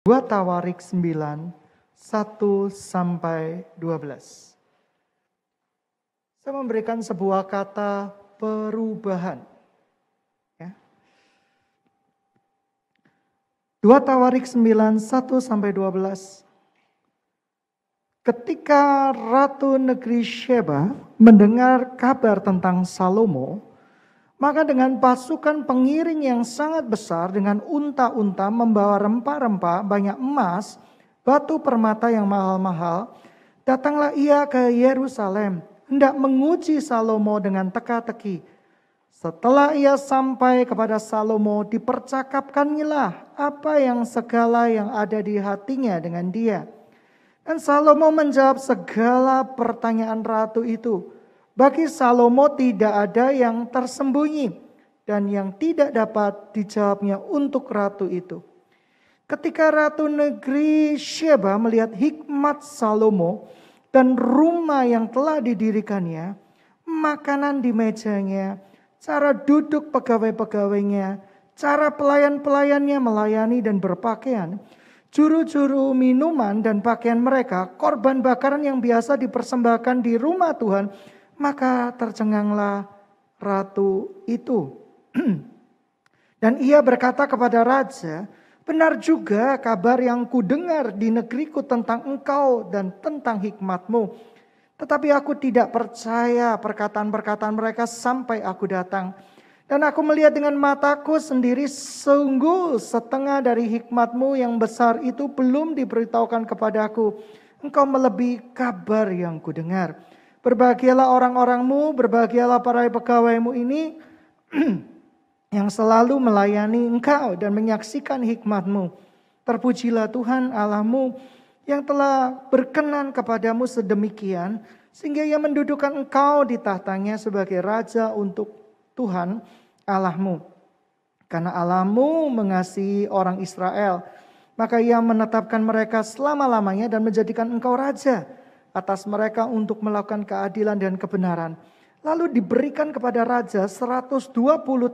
2 Tawarik 9, 1 sampai 12. Saya memberikan sebuah kata perubahan. Ya. 2 Tawarik 9, 1 sampai 12. Ketika Ratu Negeri Sheba mendengar kabar tentang Salomo, maka dengan pasukan pengiring yang sangat besar dengan unta-unta membawa rempah-rempah, banyak emas, batu permata yang mahal-mahal, datanglah ia ke Yerusalem, hendak menguji Salomo dengan teka-teki. Setelah ia sampai kepada Salomo, dipercakapkannya apa yang segala yang ada di hatinya dengan dia. Dan Salomo menjawab segala pertanyaan ratu itu. Bagi Salomo tidak ada yang tersembunyi dan yang tidak dapat dijawabnya untuk ratu itu. Ketika Ratu Negeri Sheba melihat hikmat Salomo dan rumah yang telah didirikannya, makanan di mejanya, cara duduk pegawai-pegawainya, cara pelayan-pelayannya melayani dan berpakaian, juru-juru minuman dan pakaian mereka, korban bakaran yang biasa dipersembahkan di rumah Tuhan, maka tercenganglah ratu itu. Dan ia berkata kepada raja, benar juga kabar yang kudengar di negeriku tentang engkau dan tentang hikmatmu. Tetapi aku tidak percaya perkataan-perkataan mereka sampai aku datang. Dan aku melihat dengan mataku sendiri, sungguh setengah dari hikmatmu yang besar itu belum diberitahukan kepadaku. Engkau melebihi kabar yang kudengar. Berbahagialah orang-orangmu, berbahagialah para pegawaimu ini yang selalu melayani engkau dan menyaksikan hikmatmu. Terpujilah Tuhan Allahmu yang telah berkenan kepadamu sedemikian, sehingga ia mendudukan engkau di tahtanya sebagai raja untuk Tuhan Allahmu. Karena Allahmu mengasihi orang Israel, maka ia menetapkan mereka selama-lamanya dan menjadikan engkau raja atas mereka untuk melakukan keadilan dan kebenaran. Lalu diberikan kepada raja 120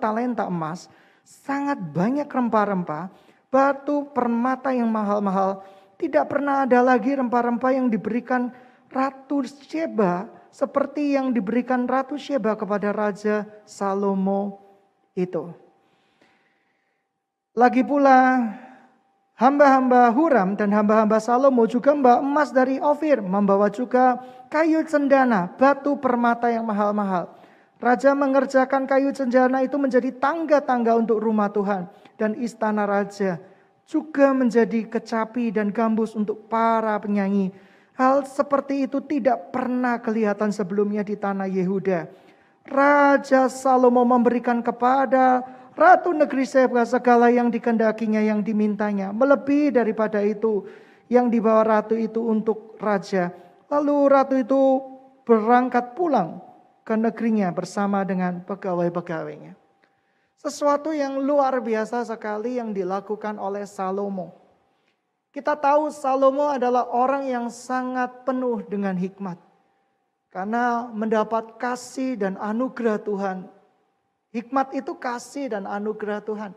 talenta emas, sangat banyak rempah-rempah, batu permata yang mahal-mahal. Tidak pernah ada lagi rempah-rempah yang diberikan Ratu Sheba seperti yang diberikan Ratu Sheba kepada Raja Salomo itu. Lagi pula hamba-hamba Huram dan hamba-hamba Salomo juga membawa emas dari Ofir, membawa juga kayu cendana, batu permata yang mahal-mahal. Raja mengerjakan kayu cendana itu menjadi tangga-tangga untuk rumah Tuhan, dan istana raja juga menjadi kecapi dan gambus untuk para penyanyi. Hal seperti itu tidak pernah kelihatan sebelumnya di tanah Yehuda. Raja Salomo memberikan kepada Ratu Negeri Sheba segala yang dikendakinya, yang dimintanya. Melebihi daripada itu yang dibawa ratu itu untuk raja. Lalu ratu itu berangkat pulang ke negerinya bersama dengan pegawai-pegawainya. Sesuatu yang luar biasa sekali yang dilakukan oleh Salomo. Kita tahu Salomo adalah orang yang sangat penuh dengan hikmat. Karena mendapat kasih dan anugerah Tuhan. Hikmat itu kasih dan anugerah Tuhan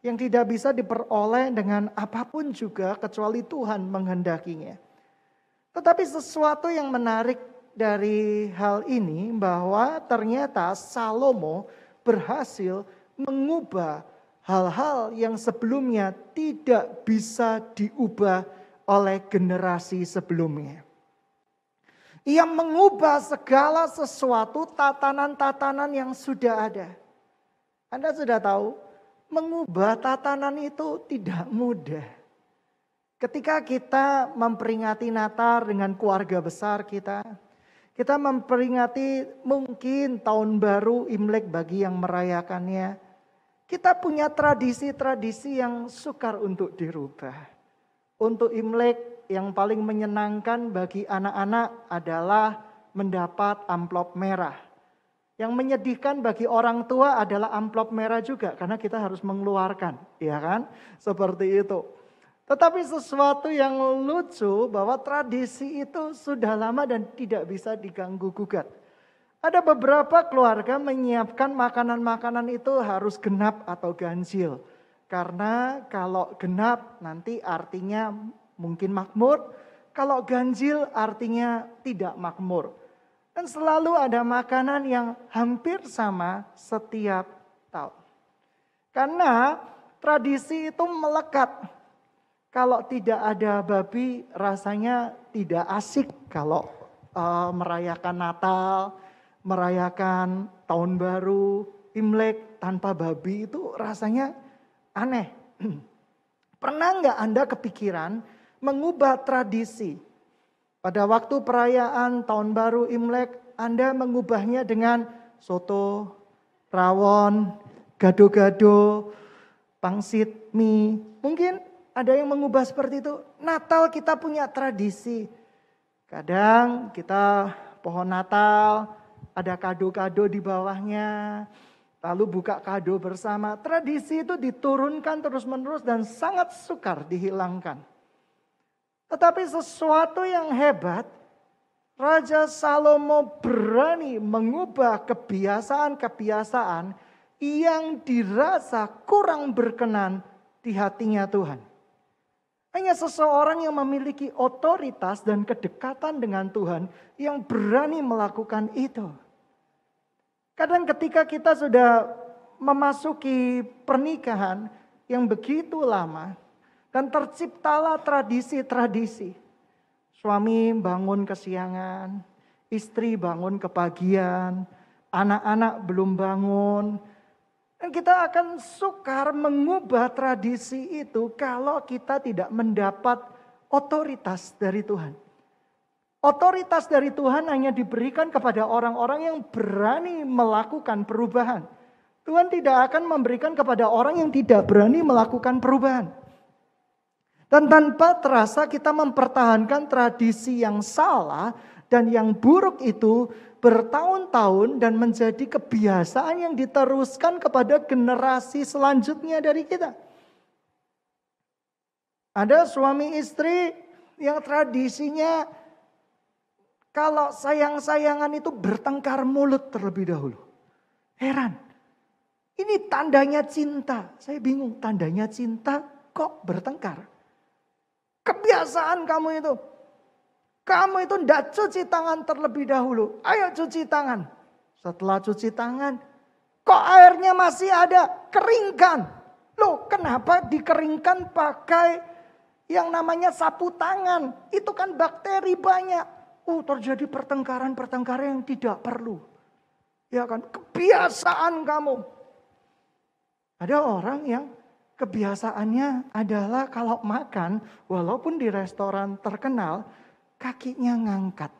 yang tidak bisa diperoleh dengan apapun juga kecuali Tuhan menghendakinya. Tetapi sesuatu yang menarik dari hal ini bahwa ternyata Salomo berhasil mengubah hal-hal yang sebelumnya tidak bisa diubah oleh generasi sebelumnya. Ia mengubah segala sesuatu, tatanan-tatanan yang sudah ada. Anda sudah tahu, mengubah tatanan itu tidak mudah. Ketika kita memperingati Natal dengan keluarga besar kita memperingati mungkin tahun baru Imlek bagi yang merayakannya. Kita punya tradisi-tradisi yang sukar untuk dirubah. Untuk Imlek yang paling menyenangkan bagi anak-anak adalah mendapat amplop merah. Yang menyedihkan bagi orang tua adalah amplop merah juga karena kita harus mengeluarkan, ya kan? Seperti itu. Tetapi sesuatu yang lucu bahwa tradisi itu sudah lama dan tidak bisa diganggu gugat. Ada beberapa keluarga menyiapkan makanan-makanan itu harus genap atau ganjil. Karena kalau genap nanti artinya mungkin makmur, kalau ganjil artinya tidak makmur. Dan selalu ada makanan yang hampir sama setiap tahun. Karena tradisi itu melekat. Kalau tidak ada babi rasanya tidak asik kalau merayakan Natal, merayakan Tahun Baru, Imlek tanpa babi itu rasanya aneh. Pernah nggak Anda kepikiran mengubah tradisi? Pada waktu perayaan Tahun Baru Imlek, Anda mengubahnya dengan soto, rawon, gado-gado, pangsit mie. Mungkin ada yang mengubah seperti itu. Natal kita punya tradisi. Kadang kita pohon Natal, ada kado-kado di bawahnya. Lalu buka kado bersama. Tradisi itu diturunkan terus-menerus dan sangat sukar dihilangkan. Tetapi sesuatu yang hebat, Raja Salomo berani mengubah kebiasaan-kebiasaan yang dirasa kurang berkenan di hatinya Tuhan. Hanya seseorang yang memiliki otoritas dan kedekatan dengan Tuhan yang berani melakukan itu. Kadang ketika kita sudah memasuki pernikahan yang begitu lama dan terciptalah tradisi-tradisi. Suami bangun kesiangan, istri bangun kepagian, anak-anak belum bangun. Dan kita akan sukar mengubah tradisi itu kalau kita tidak mendapat otoritas dari Tuhan. Otoritas dari Tuhan hanya diberikan kepada orang-orang yang berani melakukan perubahan. Tuhan tidak akan memberikan kepada orang yang tidak berani melakukan perubahan. Dan tanpa terasa kita mempertahankan tradisi yang salah dan yang buruk itu bertahun-tahun dan menjadi kebiasaan yang diteruskan kepada generasi selanjutnya dari kita. Ada suami istri yang tradisinya kalau sayang-sayangan itu bertengkar mulut terlebih dahulu. Heran. Ini tandanya cinta. Saya bingung, tandanya cinta kok bertengkar? Kebiasaan kamu itu. Kamu itu tidak cuci tangan terlebih dahulu. Ayo cuci tangan. Setelah cuci tangan, kok airnya masih ada? Keringkan. Loh, kenapa dikeringkan pakai yang namanya sapu tangan? Itu kan bakteri banyak. Terjadi pertengkaran-pertengkaran yang tidak perlu. Ya kan, kebiasaan kamu. Ada orang yang kebiasaannya adalah kalau makan, walaupun di restoran terkenal, kakinya ngangkat.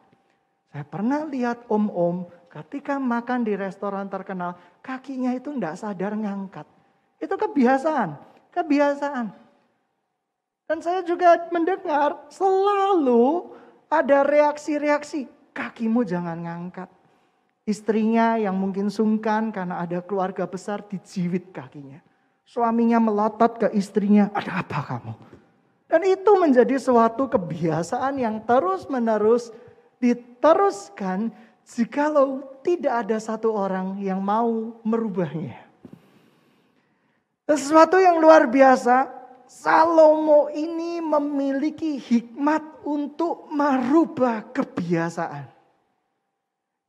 Saya pernah lihat om-om ketika makan di restoran terkenal, kakinya itu tidak sadar ngangkat. Itu kebiasaan. Dan saya juga mendengar selalu ada reaksi-reaksi, kakimu jangan ngangkat. Istrinya yang mungkin sungkan karena ada keluarga besar dijiwit kakinya. Suaminya melotot ke istrinya, ada apa kamu? Dan itu menjadi suatu kebiasaan yang terus-menerus diteruskan jikalau tidak ada satu orang yang mau merubahnya. Sesuatu yang luar biasa, Salomo ini memiliki hikmat untuk merubah kebiasaan.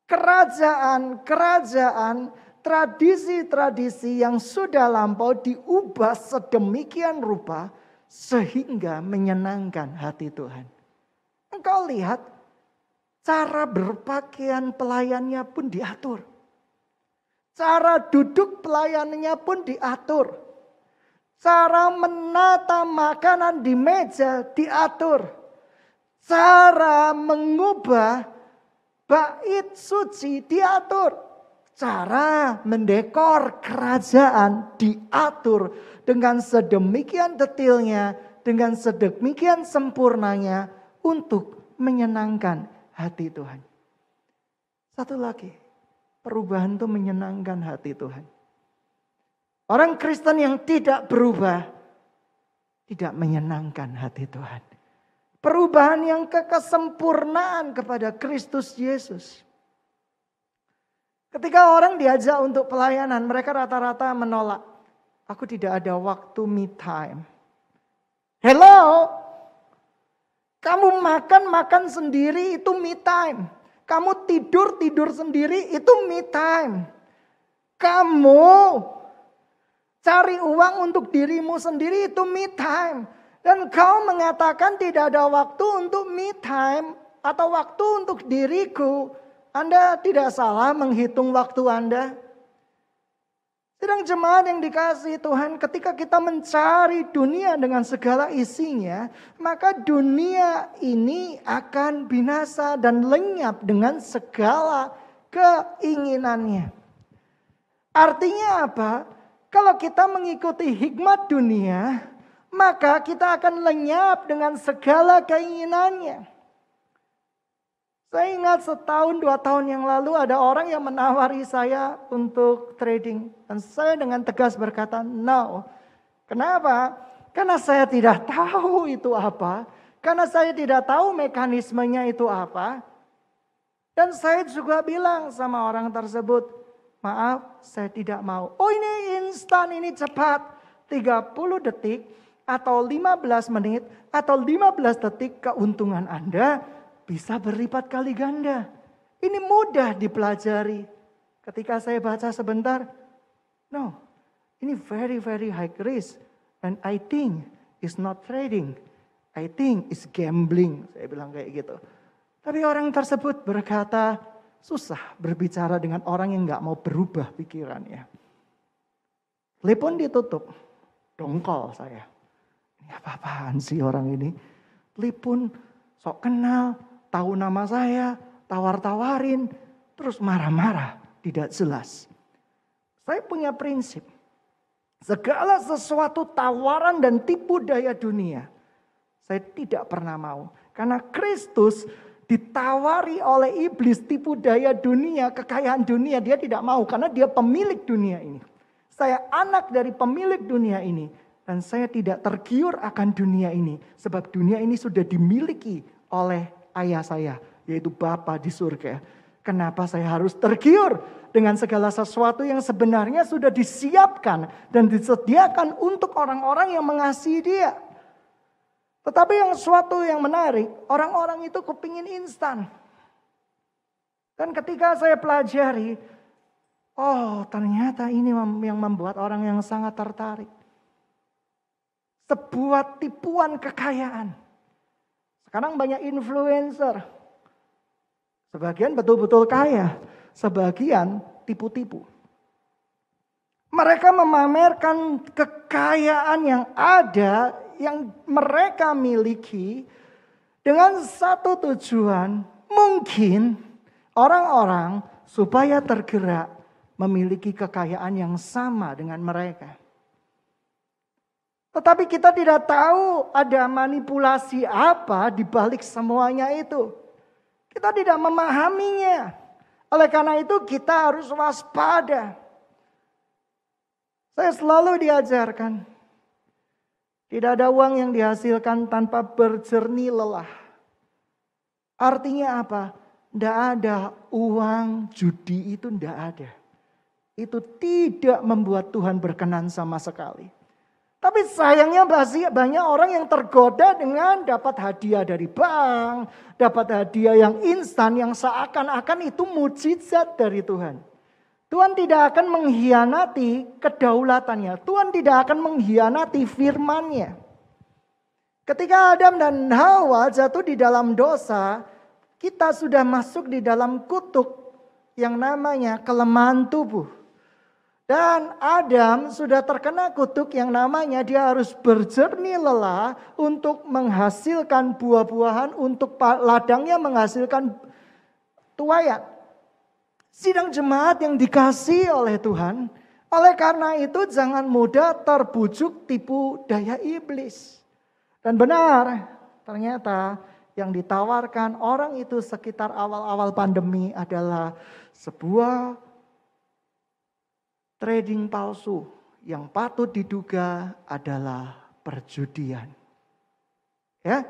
Kerajaan, tradisi-tradisi yang sudah lampau diubah sedemikian rupa sehingga menyenangkan hati Tuhan. Engkau lihat cara berpakaian pelayannya pun diatur. Cara duduk pelayannya pun diatur. Cara menata makanan di meja diatur. Cara mengubah bait suci diatur. Cara mendekor kerajaan diatur dengan sedemikian detailnya, dengan sedemikian sempurnanya untuk menyenangkan hati Tuhan. Satu lagi, perubahan itu menyenangkan hati Tuhan. Orang Kristen yang tidak berubah tidak menyenangkan hati Tuhan. Perubahan yang kesempurnaan kepada Kristus Yesus. Ketika orang diajak untuk pelayanan, mereka rata-rata menolak. Aku tidak ada waktu me time. Hello? Kamu makan sendiri itu me time. Kamu tidur sendiri itu me time. Kamu cari uang untuk dirimu sendiri itu me time. Dan kau mengatakan tidak ada waktu untuk me time atau waktu untuk diriku. Anda tidak salah menghitung waktu Anda. Sedang jemaat yang dikasihi Tuhan, ketika kita mencari dunia dengan segala isinya, maka dunia ini akan binasa dan lenyap dengan segala keinginannya. Artinya apa? Kalau kita mengikuti hikmat dunia, maka kita akan lenyap dengan segala keinginannya. Saya ingat 1-2 tahun yang lalu ada orang yang menawari saya untuk trading. Dan saya dengan tegas berkata, no. Kenapa? Karena saya tidak tahu itu apa. Karena saya tidak tahu mekanismenya itu apa. Dan saya juga bilang sama orang tersebut, maaf saya tidak mau. Oh ini instan, ini cepat. 30 detik atau 15 menit atau 15 detik keuntungan Anda bisa berlipat kali ganda. Ini mudah dipelajari. Ketika saya baca sebentar, no, ini very high risk. And I think it's not trading. I think it's gambling. Saya bilang kayak gitu. Tapi orang tersebut berkata, susah berbicara dengan orang yang gak mau berubah pikirannya. Telepon ditutup, dongkol saya. Ini apa-apaan sih orang ini? Telepon sok kenal, tahu nama saya, tawar-tawarin, terus marah-marah, tidak jelas. Saya punya prinsip, segala sesuatu tawaran dan tipu daya dunia, saya tidak pernah mau. Karena Kristus ditawari oleh iblis tipu daya dunia, kekayaan dunia, dia tidak mau karena dia pemilik dunia ini. Saya anak dari pemilik dunia ini, dan saya tidak tergiur akan dunia ini, sebab dunia ini sudah dimiliki oleh ayah saya, yaitu Bapa di surga. Kenapa saya harus tergiur dengan segala sesuatu yang sebenarnya sudah disiapkan dan disediakan untuk orang-orang yang mengasihi dia. Tetapi yang suatu yang menarik, orang-orang itu kepingin instan. Dan ketika saya pelajari, oh ternyata ini yang membuat orang yang sangat tertarik. Sebuah tipuan kekayaan. Sekarang banyak influencer. Sebagian betul-betul kaya. Sebagian tipu-tipu. Mereka memamerkan kekayaan yang ada, yang mereka miliki. Dengan satu tujuan. Mungkin orang-orang supaya tergerak memiliki kekayaan yang sama dengan mereka. Tetapi kita tidak tahu ada manipulasi apa di balik semuanya itu. Kita tidak memahaminya. Oleh karena itu kita harus waspada. Saya selalu diajarkan. Tidak ada uang yang dihasilkan tanpa berjernih lelah. Artinya apa? Tidak ada uang judi itu tidak ada. Itu tidak membuat Tuhan berkenan sama sekali. Tapi sayangnya banyak orang yang tergoda dengan dapat hadiah dari bank, dapat hadiah yang instan yang seakan-akan itu mukjizat dari Tuhan. Tuhan tidak akan mengkhianati kedaulatannya. Tuhan tidak akan mengkhianati firman-Nya. Ketika Adam dan Hawa jatuh di dalam dosa, kita sudah masuk di dalam kutuk yang namanya kelemahan tubuh. Dan Adam sudah terkena kutuk yang namanya dia harus berjernih lelah untuk menghasilkan buah-buahan, untuk ladangnya menghasilkan tuayan. Sidang jemaat yang dikasihi oleh Tuhan, oleh karena itu jangan mudah terbujuk tipu daya iblis. Dan benar, ternyata yang ditawarkan orang itu sekitar awal-awal pandemi adalah sebuah trading palsu yang patut diduga adalah perjudian. Ya.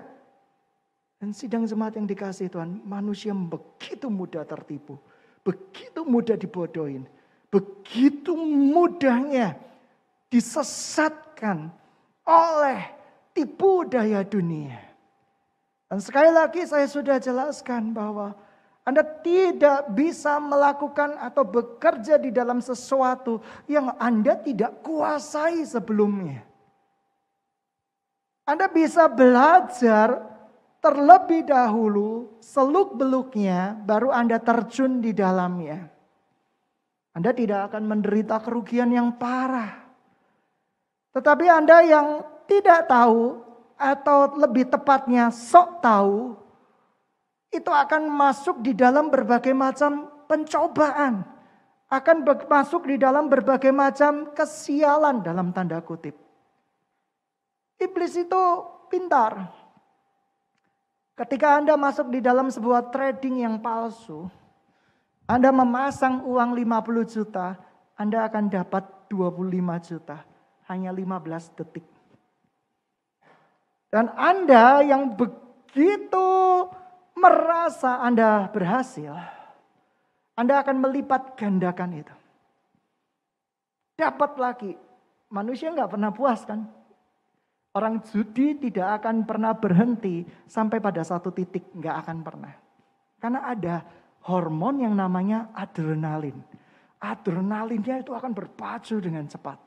Dan sidang jemaat yang dikasihi Tuhan, manusia begitu mudah tertipu. Begitu mudah dibodohin. Begitu mudahnya disesatkan oleh tipu daya dunia. Dan sekali lagi saya sudah jelaskan bahwa Anda tidak bisa melakukan atau bekerja di dalam sesuatu yang Anda tidak kuasai sebelumnya. Anda bisa belajar terlebih dahulu seluk-beluknya, baru Anda terjun di dalamnya. Anda tidak akan menderita kerugian yang parah. Tetapi Anda yang tidak tahu, atau lebih tepatnya sok tahu, itu akan masuk di dalam berbagai macam pencobaan. Akan masuk di dalam berbagai macam kesialan dalam tanda kutip. Iblis itu pintar. Ketika Anda masuk di dalam sebuah trading yang palsu, Anda memasang uang 50 juta, Anda akan dapat 25 juta. Hanya 15 detik. Dan Anda yang begitu merasa Anda berhasil, Anda akan melipat gandakan itu. Dapat lagi. Manusia nggak pernah puas kan? Orang judi tidak akan pernah berhenti sampai pada satu titik. Nggak akan pernah. Karena ada hormon yang namanya adrenalin. Adrenalinnya itu akan berpacu dengan cepat.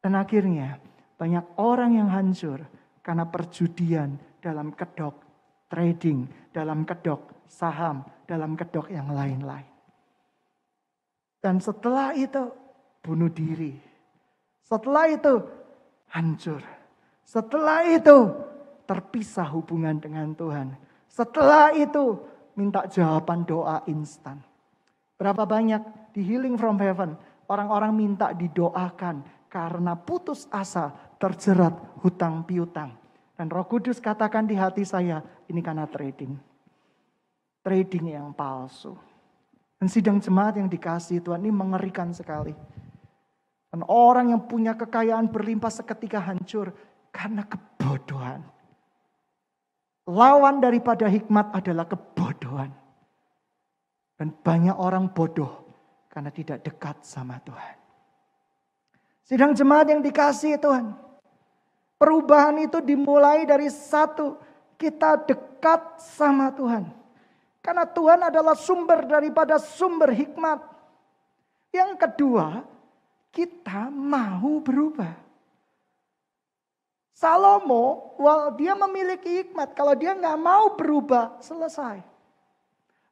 Dan akhirnya banyak orang yang hancur karena perjudian dalam kedok trading, dalam kedok saham, dalam kedok yang lain-lain. Dan setelah itu bunuh diri. Setelah itu hancur. Setelah itu terpisah hubungan dengan Tuhan. Setelah itu minta jawaban doa instan. Berapa banyak di Healing from Heaven orang-orang minta didoakan karena putus asa, terjerat hutang piutang. Dan Roh Kudus katakan di hati saya, ini karena trading. Trading yang palsu. Dan sidang jemaat yang dikasihi Tuhan ini mengerikan sekali. Dan orang yang punya kekayaan berlimpah seketika hancur karena kebodohan. Lawan daripada hikmat adalah kebodohan. Dan banyak orang bodoh karena tidak dekat sama Tuhan. Sidang jemaat yang dikasihi Tuhan. Perubahan itu dimulai dari satu, kita dekat sama Tuhan. Karena Tuhan adalah sumber daripada sumber hikmat. Yang kedua, kita mau berubah. Salomo, dia memiliki hikmat. Kalau dia nggak mau berubah, selesai.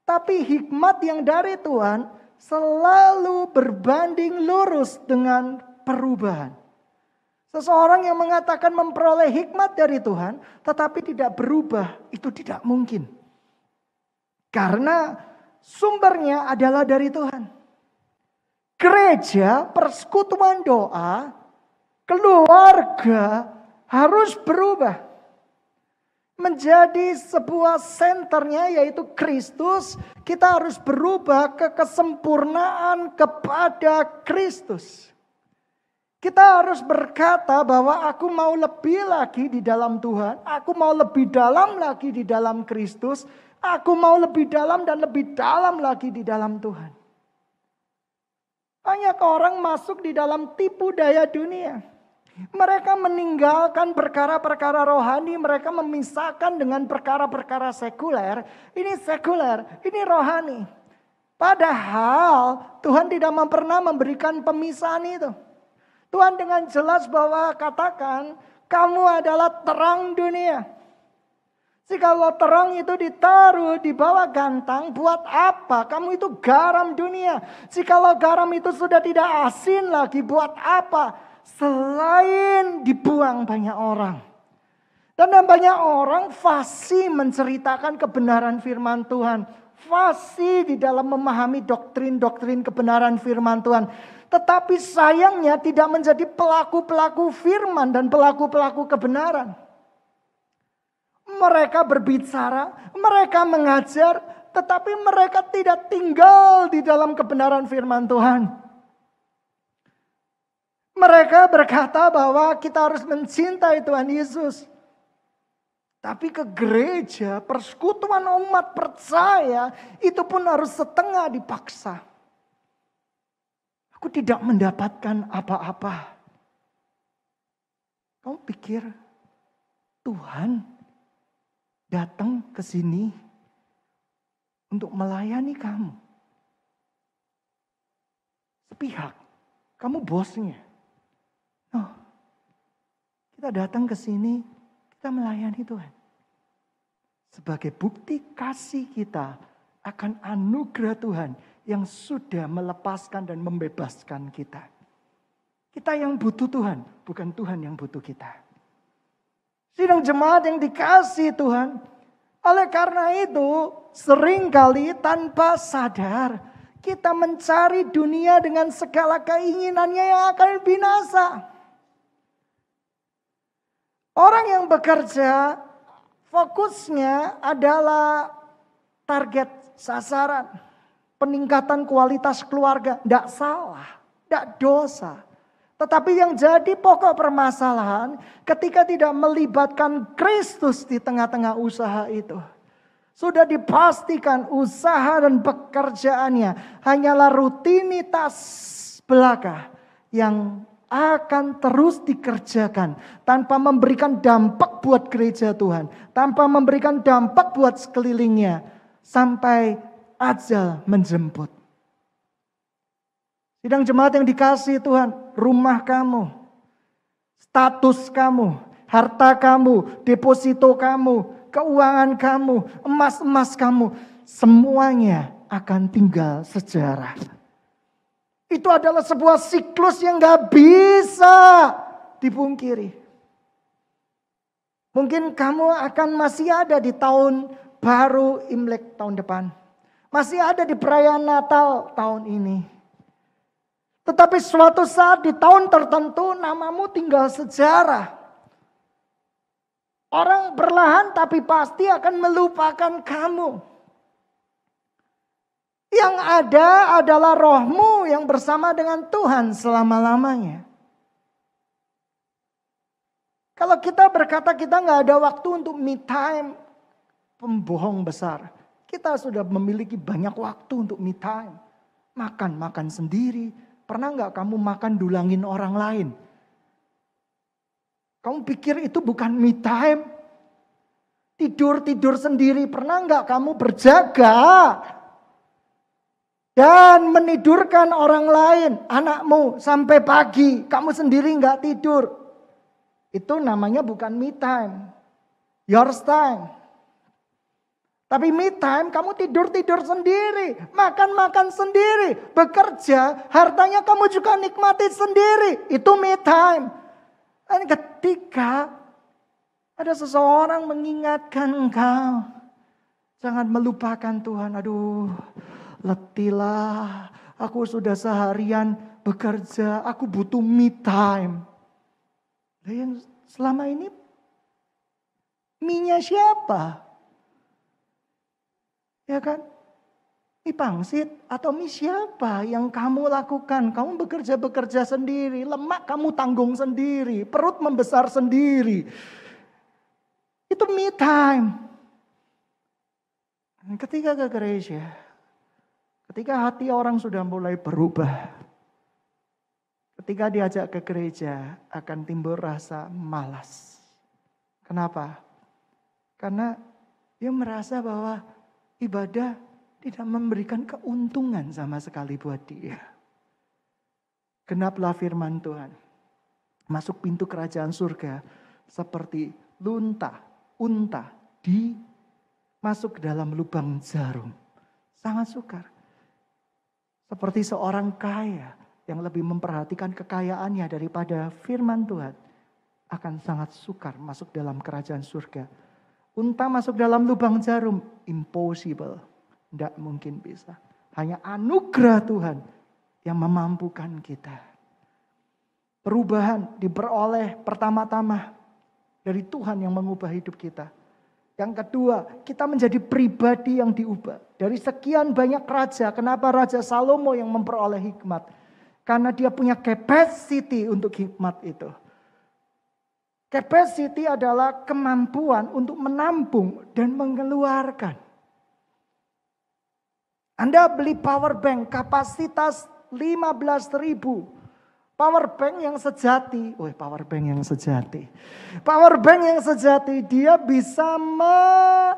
Tapi hikmat yang dari Tuhan selalu berbanding lurus dengan perubahan. Seseorang yang mengatakan memperoleh hikmat dari Tuhan, tetapi tidak berubah, itu tidak mungkin. Karena sumbernya adalah dari Tuhan. Gereja, persekutuan doa, keluarga harus berubah. Menjadi sebuah senternya yaitu Kristus, kita harus berubah ke kesempurnaan kepada Kristus. Kita harus berkata bahwa aku mau lebih lagi di dalam Tuhan. Aku mau lebih dalam lagi di dalam Kristus. Aku mau lebih dalam dan lebih dalam lagi di dalam Tuhan. Banyak orang masuk di dalam tipu daya dunia. Mereka meninggalkan perkara-perkara rohani. Mereka memisahkan dengan perkara-perkara sekuler. Ini sekuler, ini rohani. Padahal Tuhan tidak pernah memberikan pemisahan itu. Tuhan dengan jelas bahwa katakan, kamu adalah terang dunia. Jikalau terang itu ditaruh di bawah gantang, buat apa? Kamu itu garam dunia. Jikalau garam itu sudah tidak asin lagi, buat apa? Selain dibuang banyak orang. Dan banyak orang fasih menceritakan kebenaran firman Tuhan. Fasih di dalam memahami doktrin-doktrin kebenaran firman Tuhan. Tetapi sayangnya tidak menjadi pelaku-pelaku firman dan pelaku-pelaku kebenaran. Mereka berbicara, mereka mengajar, tetapi mereka tidak tinggal di dalam kebenaran firman Tuhan. Mereka berkata bahwa kita harus mencintai Tuhan Yesus. Tapi ke gereja, persekutuan umat percaya, itu pun harus setengah dipaksa. Aku tidak mendapatkan apa-apa. Kamu pikir Tuhan datang ke sini untuk melayani kamu? Sepihak, kamu bosnya. Oh, kita datang ke sini, kita melayani Tuhan. Sebagai bukti kasih kita akan anugerah Tuhan yang sudah melepaskan dan membebaskan kita. Kita yang butuh Tuhan, bukan Tuhan yang butuh kita. Sidang jemaat yang dikasihi Tuhan, oleh karena itu seringkali tanpa sadar kita mencari dunia dengan segala keinginannya yang akan binasa. Orang yang bekerja fokusnya adalah target sasaran, peningkatan kualitas keluarga. Tidak salah, tidak dosa. Tetapi yang jadi pokok permasalahan ketika tidak melibatkan Kristus di tengah-tengah usaha itu. Sudah dipastikan usaha dan pekerjaannya hanyalah rutinitas belaka yang akan terus dikerjakan tanpa memberikan dampak buat gereja Tuhan, tanpa memberikan dampak buat sekelilingnya sampai ajal menjemput. Sidang jemaat yang dikasihi Tuhan, rumah kamu, status kamu, harta kamu, deposito kamu, keuangan kamu, emas-emas kamu, semuanya akan tinggal sejarah. Itu adalah sebuah siklus yang gak bisa dipungkiri. Mungkin kamu akan masih ada di tahun baru Imlek tahun depan. Masih ada di perayaan Natal tahun ini. Tetapi suatu saat di tahun tertentu namamu tinggal sejarah. Orang perlahan tapi pasti akan melupakan kamu. Yang ada adalah rohmu yang bersama dengan Tuhan selama-lamanya. Kalau kita berkata kita nggak ada waktu untuk me time, pembohong besar. Kita sudah memiliki banyak waktu untuk me time. Makan sendiri. Pernah nggak kamu makan dulangin orang lain? Kamu pikir itu bukan me time? Tidur sendiri. Pernah nggak kamu berjaga dan menidurkan orang lain, anakmu sampai pagi, kamu sendiri nggak tidur? Itu namanya bukan me time, yours time. Tapi me time kamu tidur sendiri, makan sendiri, bekerja, hartanya kamu juga nikmati sendiri. Itu me time. Dan ketika ada seseorang mengingatkan engkau, jangan melupakan Tuhan. Aduh, letihlah, aku sudah seharian bekerja, aku butuh me time. Dan selama ini me-nya siapa? Ya kan? Mie pangsit atau mie siapa yang kamu lakukan? Kamu bekerja sendiri, lemak kamu tanggung sendiri, perut membesar sendiri. Itu me time. Ketika ke gereja, ketika hati orang sudah mulai berubah, ketika diajak ke gereja akan timbul rasa malas. Kenapa? Karena dia merasa bahwa ibadah tidak memberikan keuntungan sama sekali buat dia. Genaplah firman Tuhan. Masuk pintu kerajaan surga seperti unta masuk ke dalam lubang jarum. Sangat sukar. Seperti seorang kaya yang lebih memperhatikan kekayaannya daripada firman Tuhan, akan sangat sukar masuk dalam kerajaan surga. Unta masuk dalam lubang jarum, impossible. Tidak mungkin bisa. Hanya anugerah Tuhan yang memampukan kita. Perubahan diperoleh pertama-tama dari Tuhan yang mengubah hidup kita. Yang kedua, kita menjadi pribadi yang diubah. Dari sekian banyak raja, kenapa Raja Salomo yang memperoleh hikmat? Karena dia punya capacity untuk hikmat itu. Capacity adalah kemampuan untuk menampung dan mengeluarkan. Anda beli power bank kapasitas 15.000 Power bank yang sejati. Power bank yang sejati. Power bank yang sejati dia bisa menyimpan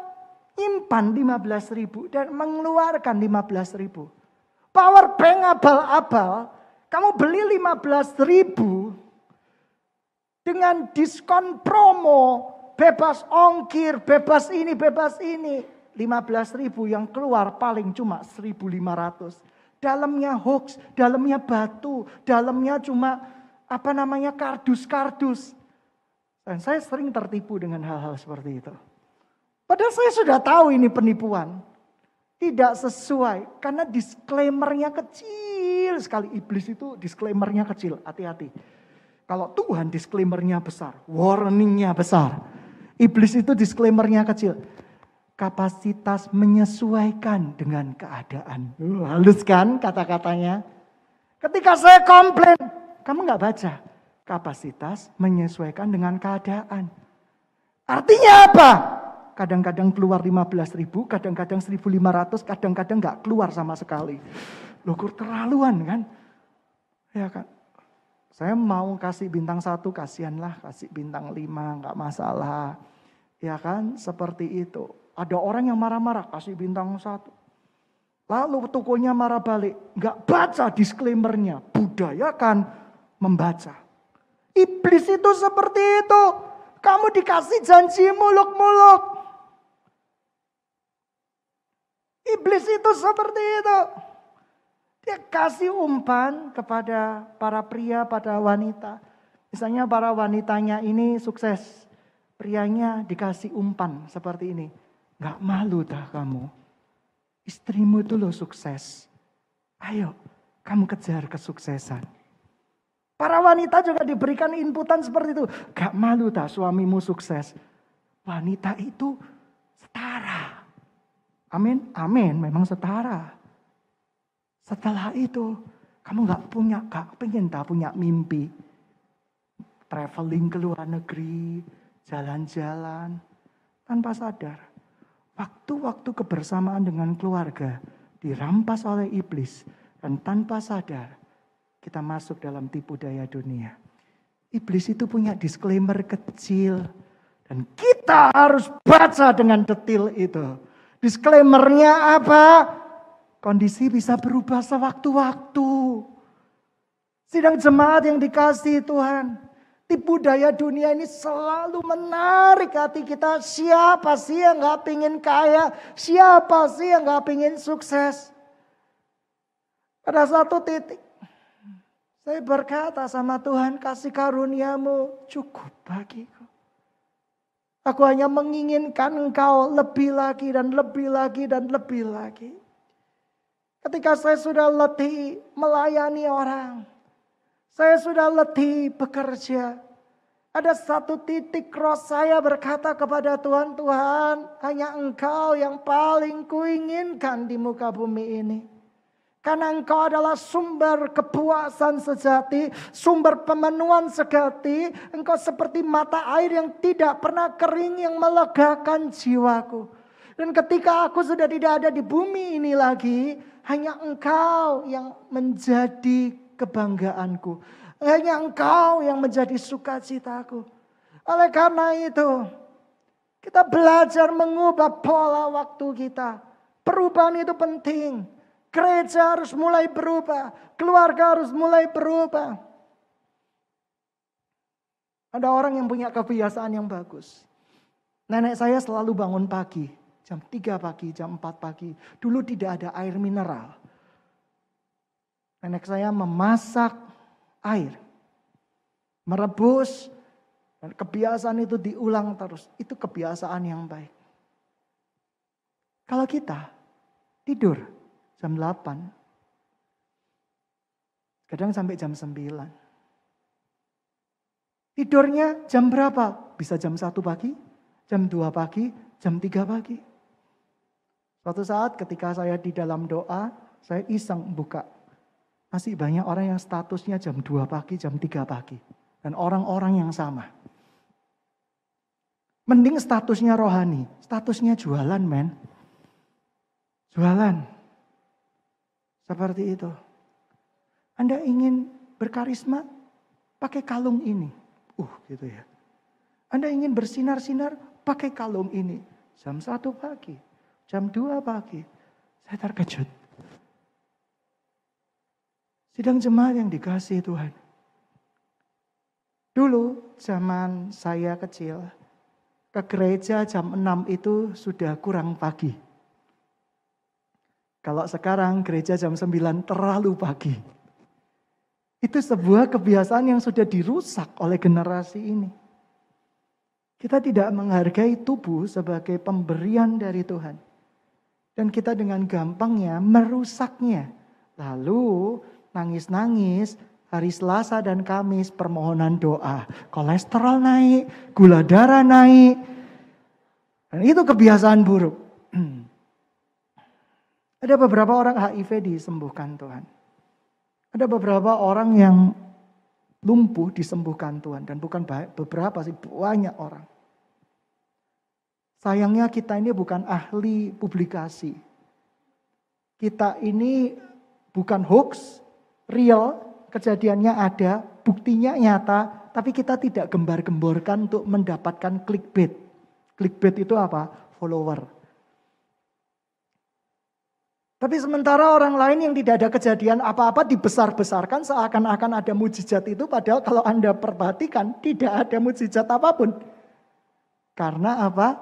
15.000 dan mengeluarkan 15.000. Power bank abal-abal, kamu beli 15.000 dengan diskon promo, bebas ongkir, bebas ini, 15.000 yang keluar paling cuma 1.500. Dalamnya hoax, dalamnya batu, dalamnya cuma kardus-kardus. Dan saya sering tertipu dengan hal-hal seperti itu. Padahal saya sudah tahu ini penipuan. Tidak sesuai, karena disclaimer-nya kecil sekali. Iblis itu disclaimer-nya kecil, hati-hati. Kalau Tuhan disclaimer-nya besar, warning-nya besar. Iblis itu disclaimer-nya kecil. Kapasitas menyesuaikan dengan keadaan. Halus kan kata-katanya? Ketika saya komplain, kamu gak baca. Kapasitas menyesuaikan dengan keadaan. Artinya apa? Kadang-kadang keluar 15.000, kadang-kadang 1.500, kadang-kadang gak keluar sama sekali. Loh kok terlaluan kan? Ya kan? Saya mau kasih bintang 1, kasihanlah. Kasih bintang 5, gak masalah. Ya kan? Seperti itu. Ada orang yang marah-marah, kasih bintang 1. Lalu tokonya marah balik. Gak baca disclaimer-nya. Budayakan membaca. Iblis itu seperti itu. Kamu dikasih janji muluk-muluk. Iblis itu seperti itu. Dia kasih umpan kepada para pria, pada wanita. Misalnya para wanitanya ini sukses. Prianya dikasih umpan seperti ini. Gak malu dah kamu. Istrimu itu loh sukses. Ayo, kamu kejar kesuksesan. Para wanita juga diberikan inputan seperti itu. Gak malu dah suamimu sukses. Wanita itu setara. Amin, amin, memang setara. Setelah itu, kamu gak pengen tak punya mimpi. Traveling ke luar negeri, jalan-jalan, tanpa sadar. Waktu-waktu kebersamaan dengan keluarga dirampas oleh iblis dan tanpa sadar kita masuk dalam tipu daya dunia. Iblis itu punya disclaimer kecil dan kita harus baca dengan detail itu. Disclaimernya apa? Kondisi bisa berubah sewaktu-waktu. Sidang jemaat yang dikasihi Tuhan. Tipu daya dunia ini selalu menarik hati kita. Siapa sih yang gak pingin kaya? Siapa sih yang gak pingin sukses? Pada satu titik, saya berkata sama Tuhan, kasih karuniamu cukup bagiku. Aku hanya menginginkan Engkau lebih lagi dan lebih lagi dan lebih lagi. Ketika saya sudah letih melayani orang, saya sudah letih bekerja. Ada satu titik roh saya berkata kepada Tuhan, Tuhan, hanya Engkau yang paling kuinginkan di muka bumi ini. Karena Engkau adalah sumber kepuasan sejati, sumber pemenuhan sejati. Engkau seperti mata air yang tidak pernah kering, yang melegakan jiwaku. Dan ketika aku sudah tidak ada di bumi ini lagi, hanya Engkau yang menjadi kebanggaanku. Hanya Engkau yang menjadi sukacitaku. Oleh karena itu, kita belajar mengubah pola waktu kita. Perubahan itu penting. Gereja harus mulai berubah. Keluarga harus mulai berubah. Ada orang yang punya kebiasaan yang bagus. Nenek saya selalu bangun pagi. Jam 3 pagi, jam 4 pagi. Dulu tidak ada air mineral. Nenek saya memasak air. Merebus. Dan kebiasaan itu diulang terus. Itu kebiasaan yang baik. Kalau kita tidur jam 8. Kadang sampai jam 9. Tidurnya jam berapa? Bisa jam 1 pagi, jam 2 pagi, jam 3 pagi. Suatu saat ketika saya di dalam doa, saya iseng buka. Masih banyak orang yang statusnya jam 2 pagi, jam 3 pagi. Dan orang-orang yang sama. Mending statusnya rohani, statusnya jualan men. Jualan. Seperti itu. Anda ingin berkarisma, pakai kalung ini. Gitu ya. Anda ingin bersinar-sinar, pakai kalung ini. Jam 1 pagi, jam 2 pagi. Saya terkejut. Sidang jemaat yang dikasihi Tuhan. Dulu zaman saya kecil, ke gereja jam 6 itu sudah kurang pagi. Kalau sekarang gereja jam 9 terlalu pagi. Itu sebuah kebiasaan yang sudah dirusak oleh generasi ini. Kita tidak menghargai tubuh sebagai pemberian dari Tuhan. Dan kita dengan gampangnya merusaknya. Lalu nangis-nangis, hari Selasa dan Kamis permohonan doa. Kolesterol naik, gula darah naik. Dan itu kebiasaan buruk. Ada beberapa orang HIV disembuhkan Tuhan. Ada beberapa orang yang lumpuh disembuhkan Tuhan. Dan bukan beberapa sih, banyak orang. Sayangnya kita ini bukan ahli publikasi. Kita ini bukan hoax, real. Kejadiannya ada, buktinya nyata, tapi kita tidak gembar-gemborkan untuk mendapatkan clickbait. Clickbait itu apa? Follower. Tapi sementara orang lain yang tidak ada kejadian apa-apa dibesar-besarkan seakan-akan ada mujizat itu, padahal kalau Anda perhatikan tidak ada mujizat apapun. Karena apa?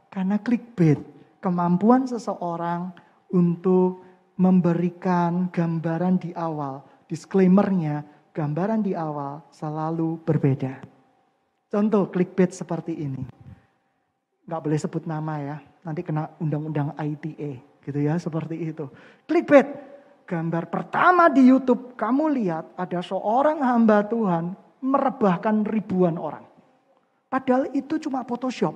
Karena clickbait. Kemampuan seseorang untuk memberikan gambaran di awal. Disclaimer-nya, gambaran di awal selalu berbeda. Contoh clickbait seperti ini. Nggak boleh sebut nama ya, nanti kena undang-undang ITE gitu ya, seperti itu. Clickbait, gambar pertama di YouTube, kamu lihat ada seorang hamba Tuhan merebahkan ribuan orang. Padahal itu cuma Photoshop.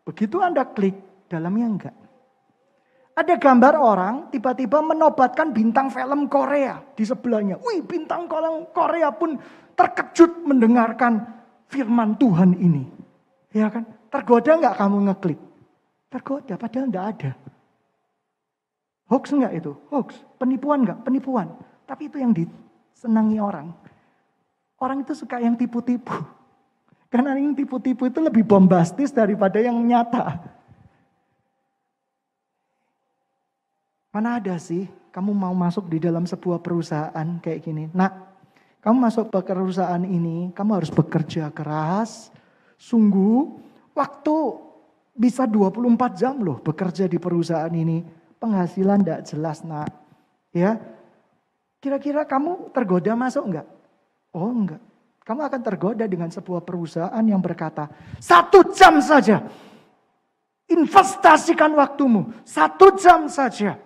Begitu Anda klik, dalamnya enggak. Ada gambar orang tiba-tiba menobatkan bintang film Korea di sebelahnya. Wih, bintang film Korea pun terkejut mendengarkan firman Tuhan ini. Ya kan? Tergoda enggak kamu ngeklik? Tergoda, padahal enggak ada. Hoax enggak itu? Hoax. Penipuan enggak? Penipuan. Tapi itu yang disenangi orang. Orang itu suka yang tipu-tipu. Karena yang tipu-tipu itu lebih bombastis daripada yang nyata. Mana ada sih kamu mau masuk di dalam sebuah perusahaan kayak gini. Nah, kamu masuk ke perusahaan ini, kamu harus bekerja keras. Sungguh, waktu bisa 24 jam loh bekerja di perusahaan ini. Penghasilan tidak jelas nak. Ya, kira-kira kamu tergoda masuk enggak? Oh enggak. Kamu akan tergoda dengan sebuah perusahaan yang berkata, 1 jam saja. Investasikan waktumu, 1 jam saja.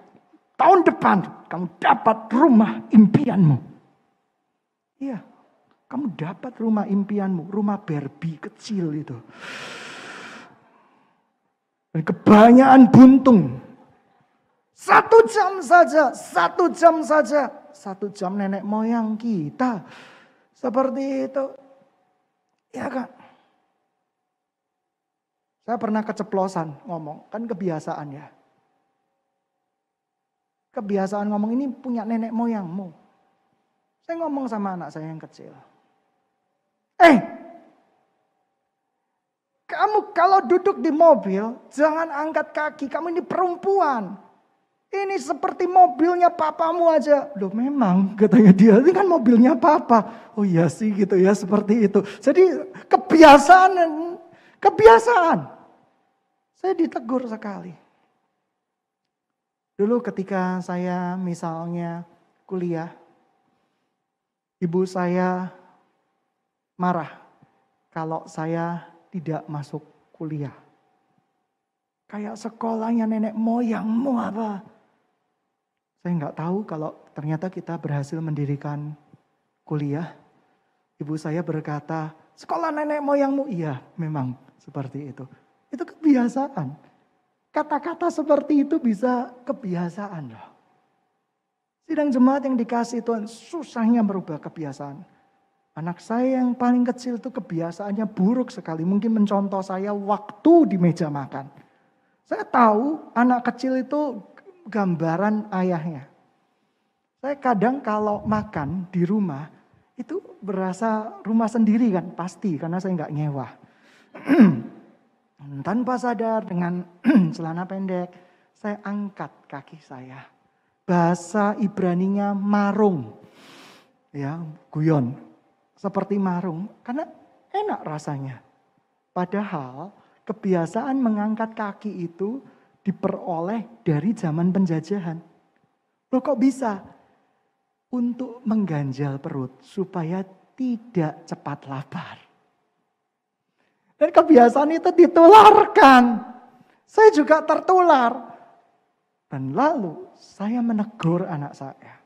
Tahun depan kamu dapat rumah impianmu. Iya, kamu dapat rumah impianmu, rumah Barbie kecil itu. Dan kebanyakan buntung. 1 jam saja, 1 jam saja. 1 jam nenek moyang kita. Seperti itu. Ya kan? Saya pernah keceplosan ngomong, kan kebiasaan ya. Kebiasaan ngomong ini punya nenek moyangmu. Saya ngomong sama anak saya yang kecil. Kamu kalau duduk di mobil, jangan angkat kaki. Kamu ini perempuan. Ini seperti mobilnya papamu aja. Loh memang, katanya dia, ini kan mobilnya papa. Oh iya sih gitu ya, seperti itu. Jadi kebiasaan. Saya ditegur sekali. Dulu ketika saya misalnya kuliah, ibu saya marah kalau saya tidak masuk kuliah. Kayak sekolahnya nenek moyangmu apa? Saya nggak tahu kalau ternyata kita berhasil mendirikan kuliah. Ibu saya berkata, sekolah nenek moyangmu. Iya, memang seperti itu. Itu kebiasaan. Kata-kata seperti itu bisa kebiasaan loh. Sidang jemaat yang dikasih Tuhan, susahnya merubah kebiasaan. Anak saya yang paling kecil itu kebiasaannya buruk sekali. Mungkin mencontoh saya waktu di meja makan. Saya tahu anak kecil itu gambaran ayahnya. Saya kadang kalau makan di rumah, Itu berasa rumah sendiri kan? Pasti, karena saya nggak nyewa. Tanpa sadar dengan celana pendek, saya angkat kaki saya. Bahasa Ibraninya marung. Ya, guyon. Seperti marung, karena enak rasanya. Padahal kebiasaan mengangkat kaki itu diperoleh dari zaman penjajahan. Loh kok bisa? Untuk mengganjal perut supaya tidak cepat lapar. Dan kebiasaan itu ditularkan. Saya juga tertular. Dan lalu saya menegur anak saya.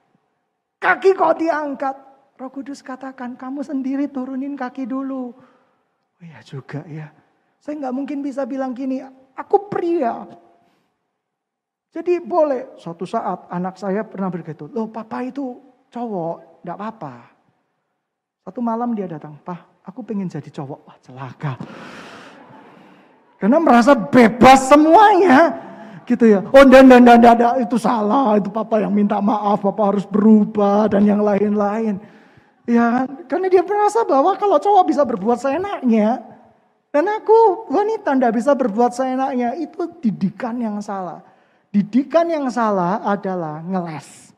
Kaki kok diangkat? Roh Kudus katakan, kamu sendiri turunin kaki dulu. Oh iya juga ya. Saya nggak mungkin bisa bilang gini, aku pria. Jadi boleh, suatu saat anak saya pernah berkata, loh papa itu cowok, enggak apa-apa. Satu malam dia datang, "Pak, aku pengen jadi cowok." Wah, celaka. Karena merasa bebas semuanya. Gitu ya. Oh, enggak, itu salah, itu papa yang minta maaf, papa harus berubah dan yang lain-lain. Ya kan? Karena dia merasa bahwa kalau cowok bisa berbuat seenaknya, dan aku wanita enggak bisa berbuat seenaknya, itu didikan yang salah. Didikan yang salah adalah ngeles.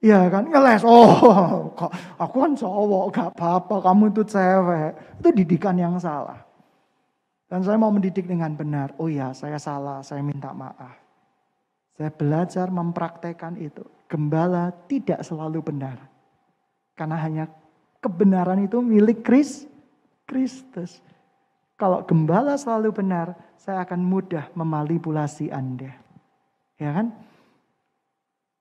Iya kan, ngeles. Oh, kok aku kan cowok, gak apa-apa, kamu itu cewek. Itu didikan yang salah. Dan saya mau mendidik dengan benar. Oh ya, saya salah, saya minta maaf. Saya belajar mempraktekkan itu. Gembala tidak selalu benar. Karena hanya kebenaran itu milik Kristus. Kalau gembala selalu benar, saya akan mudah memanipulasi Anda. Ya kan?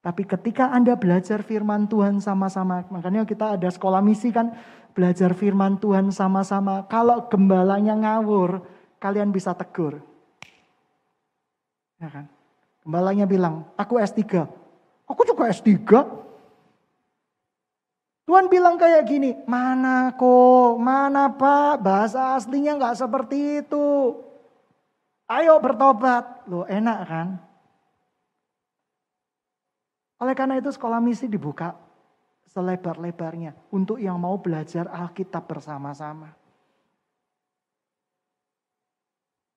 Tapi ketika Anda belajar firman Tuhan sama-sama, makanya kita ada sekolah misi kan, belajar firman Tuhan sama-sama. Kalau gembalanya ngawur, kalian bisa tegur. Ya kan? Gembalanya bilang, aku S3. Aku juga S3. Tuhan bilang kayak gini, mana pak, bahasa aslinya gak seperti itu. Ayo bertobat. Loh enak kan? Oleh karena itu sekolah misi dibuka selebar-lebarnya untuk yang mau belajar Alkitab bersama-sama.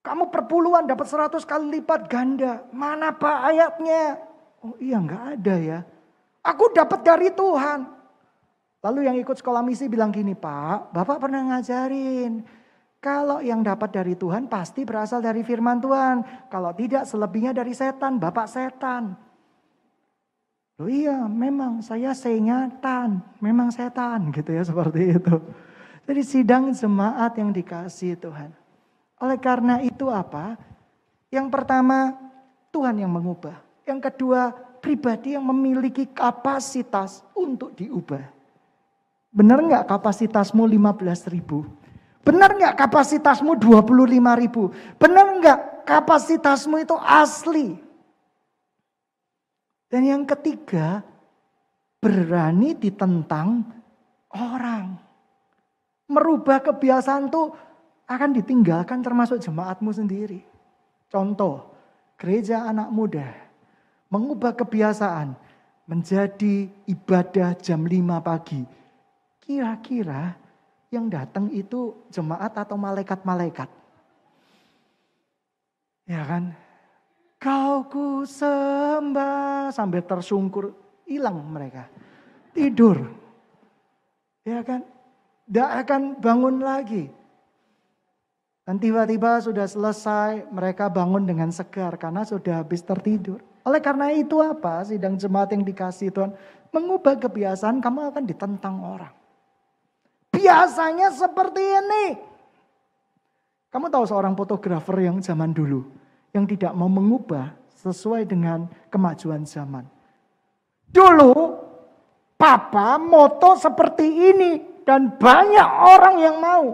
Kamu perpuluhan dapat 100 kali lipat ganda. Mana pak ayatnya? Oh iya gak ada ya. Aku dapat dari Tuhan. Lalu yang ikut sekolah misi bilang gini, Pak, Bapak pernah ngajarin. Kalau yang dapat dari Tuhan pasti berasal dari firman Tuhan. Kalau tidak selebihnya dari setan, Bapak setan. Loh iya memang saya senyatan, memang setan gitu ya seperti itu. Jadi sidang jemaat yang dikasihi Tuhan. Oleh karena itu apa? Yang pertama Tuhan yang mengubah. Yang kedua pribadi yang memiliki kapasitas untuk diubah. Benar nggak kapasitasmu 15.000? Benar nggak kapasitasmu 25.000? Benar nggak kapasitasmu itu asli? Dan yang ketiga, berani ditentang orang. Merubah kebiasaan itu akan ditinggalkan termasuk jemaatmu sendiri. Contoh, gereja anak muda mengubah kebiasaan menjadi ibadah jam 5 pagi. Kira-kira yang datang itu jemaat atau malaikat-malaikat? Ya kan? Kau ku sembah sambil tersungkur, hilang mereka. Tidur. Ya kan? Tidak akan bangun lagi. Dan tiba-tiba sudah selesai, mereka bangun dengan segar karena sudah habis tertidur. Oleh karena itu apa? Sidang jemaat yang dikasih Tuhan, mengubah kebiasaan kamu akan ditentang orang. Biasanya seperti ini. Kamu tahu seorang fotografer yang zaman dulu, yang tidak mau mengubah sesuai dengan kemajuan zaman. Dulu, papa moto seperti ini dan banyak orang yang mau.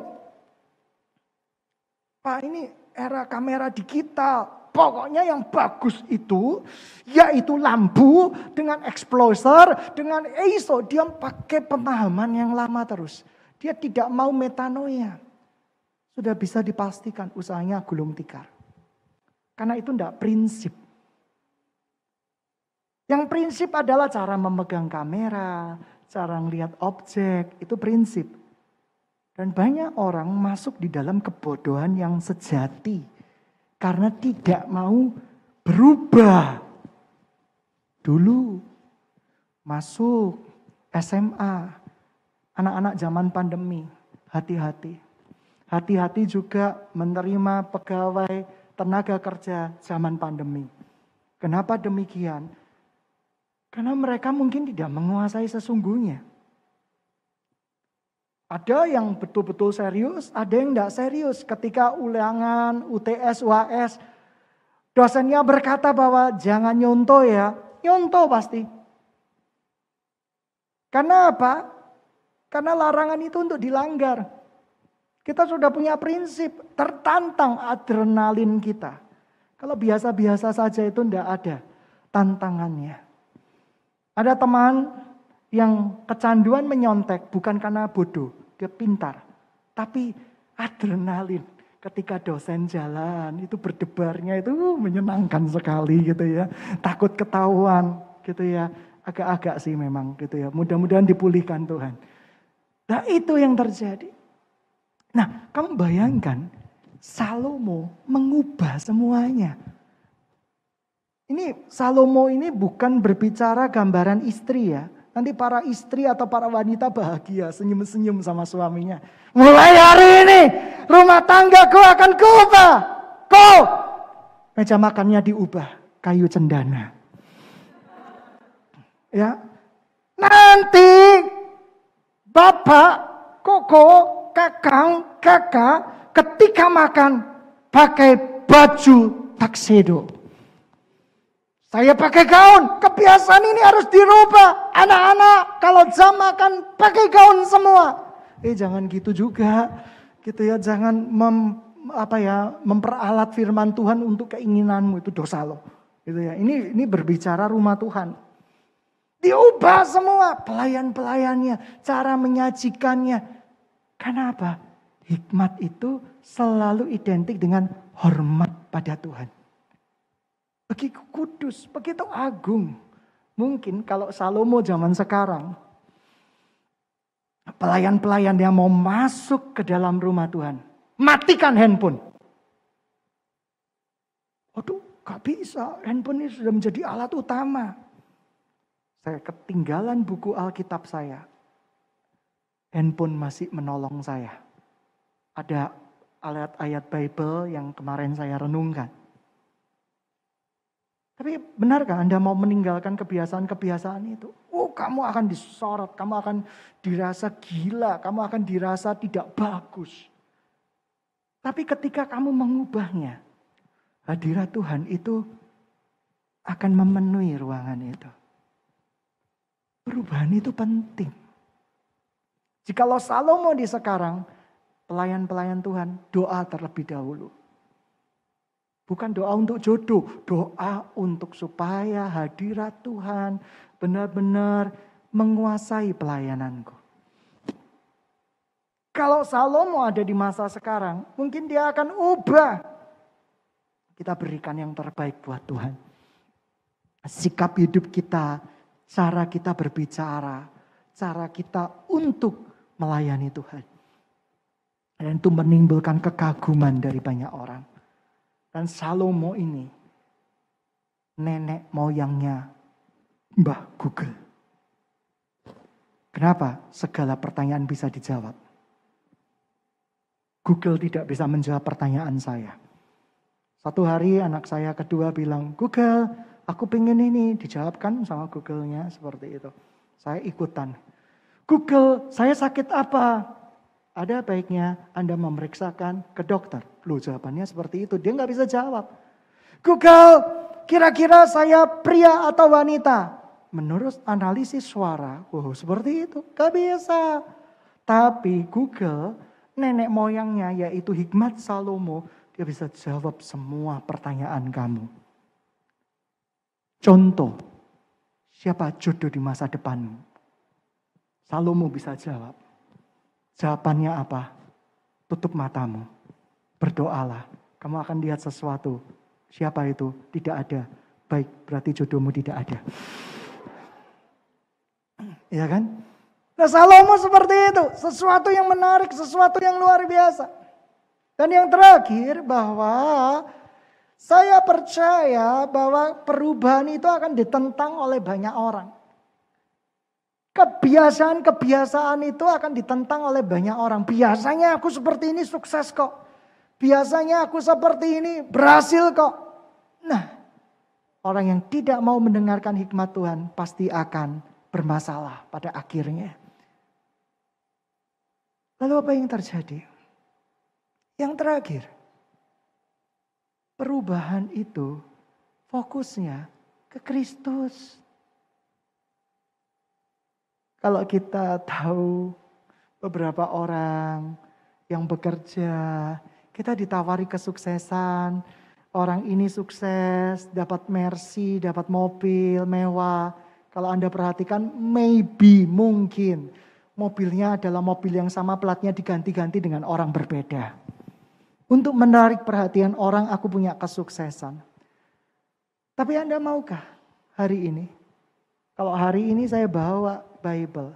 Pak, ini era kamera digital. Pokoknya yang bagus itu, yaitu lampu dengan exposure, dengan ISO. Dia pakai pemahaman yang lama terus. Dia tidak mau metanoia. Sudah bisa dipastikan usahanya gulung tikar. Karena itu tidak prinsip. Yang prinsip adalah cara memegang kamera, cara ngelihat objek, itu prinsip. Dan banyak orang masuk di dalam kebodohan yang sejati karena tidak mau berubah. Dulu masuk SMA, anak-anak zaman pandemi, hati-hati. Hati-hati juga menerima pegawai tenaga kerja zaman pandemi. Kenapa demikian? Karena mereka mungkin tidak menguasai sesungguhnya. Ada yang betul-betul serius, ada yang tidak serius. Ketika ulangan, UTS, UAS, dosennya berkata bahwa jangan nyontoh ya, nyontoh pasti. Karena apa? Karena larangan itu untuk dilanggar. Kita sudah punya prinsip, tertantang adrenalin kita. Kalau biasa-biasa saja itu tidak ada tantangannya. Ada teman yang kecanduan menyontek bukan karena bodoh, dia pintar. Tapi adrenalin ketika dosen jalan itu berdebarnya itu menyenangkan sekali gitu ya. Takut ketahuan gitu ya. Agak-agak sih memang gitu ya. Mudah-mudahan dipulihkan Tuhan. Nah itu yang terjadi. Nah kamu bayangkan Salomo mengubah semuanya. Ini Salomo ini bukan berbicara gambaran istri ya. Nanti para istri atau para wanita bahagia senyum-senyum sama suaminya. Mulai hari ini rumah tanggaku akan kuubah. Kau meja makannya diubah kayu cendana. Ya. Nanti bapak, koko, kakang, kakak ketika makan pakai baju tuxedo. Saya pakai gaun, kebiasaan ini harus dirubah. Anak-anak kalau jam makan pakai gaun semua. Jangan gitu juga. Gitu ya, jangan memperalat firman Tuhan untuk keinginanmu, itu dosa lo. Gitu ya. Ini berbicara rumah Tuhan. Diubah semua pelayan-pelayannya, cara menyajikannya. Kenapa? Hikmat itu selalu identik dengan hormat pada Tuhan. Begitu kudus, begitu agung. Mungkin kalau Salomo zaman sekarang, pelayan-pelayan yang mau masuk ke dalam rumah Tuhan, matikan handphone. Waduh, gak bisa. Handphone ini sudah menjadi alat utama. Saya ketinggalan buku Alkitab saya. Handphone masih menolong saya. Ada ayat-ayat Bible yang kemarin saya renungkan. Tapi benarkah Anda mau meninggalkan kebiasaan-kebiasaan itu? Kamu akan disorot, kamu akan dirasa gila, kamu akan dirasa tidak bagus. Tapi ketika kamu mengubahnya, hadirat Tuhan itu akan memenuhi ruangan itu. Perubahan itu penting. Jikalau Salomo di sekarang, pelayan-pelayan Tuhan, doa terlebih dahulu. Bukan doa untuk jodoh, doa untuk supaya hadirat Tuhan benar-benar menguasai pelayananku. Kalau Salomo ada di masa sekarang, mungkin dia akan ubah. Kita berikan yang terbaik buat Tuhan. Sikap hidup kita, cara kita berbicara, cara kita untuk melayani Tuhan. Dan itu menimbulkan kekaguman dari banyak orang. Dan Salomo ini nenek moyangnya Mbah Google. Kenapa segala pertanyaan bisa dijawab? Google tidak bisa menjawab pertanyaan saya. Satu hari anak saya kedua bilang, Google, aku pengen ini. Dijawabkan sama Google-nya seperti itu. Saya ikutan. Google, saya sakit apa? Ada baiknya Anda memeriksakan ke dokter. Loh, jawabannya seperti itu. Dia nggak bisa jawab. Google, kira-kira saya pria atau wanita? Menurut analisis suara, seperti itu. Gak bisa. Tapi Google, nenek moyangnya yaitu hikmat Salomo, dia bisa jawab semua pertanyaan kamu. Contoh, siapa jodoh di masa depanmu? Salomo bisa jawab. Jawabannya apa? Tutup matamu. Berdoalah. Kamu akan lihat sesuatu. Siapa itu? Tidak ada. Baik, berarti jodohmu tidak ada. Ya kan? Nah, Salomo seperti itu. Sesuatu yang menarik, sesuatu yang luar biasa. Dan yang terakhir bahwa saya percaya bahwa perubahan itu akan ditentang oleh banyak orang. Kebiasaan-kebiasaan itu akan ditentang oleh banyak orang. Biasanya aku seperti ini sukses kok. Biasanya aku seperti ini berhasil kok. Nah, orang yang tidak mau mendengarkan hikmat Tuhan pasti akan bermasalah pada akhirnya. Lalu apa yang terjadi? Yang terakhir, perubahan itu fokusnya ke Kristus. Kalau kita tahu beberapa orang yang bekerja, kita ditawari kesuksesan. Orang ini sukses, dapat Mercy, dapat mobil mewah. Kalau Anda perhatikan, mungkin mobilnya adalah mobil yang sama, platnya diganti-ganti dengan orang berbeda. Untuk menarik perhatian orang, aku punya kesuksesan. Tapi Anda maukah hari ini? Kalau hari ini saya bawa Bible.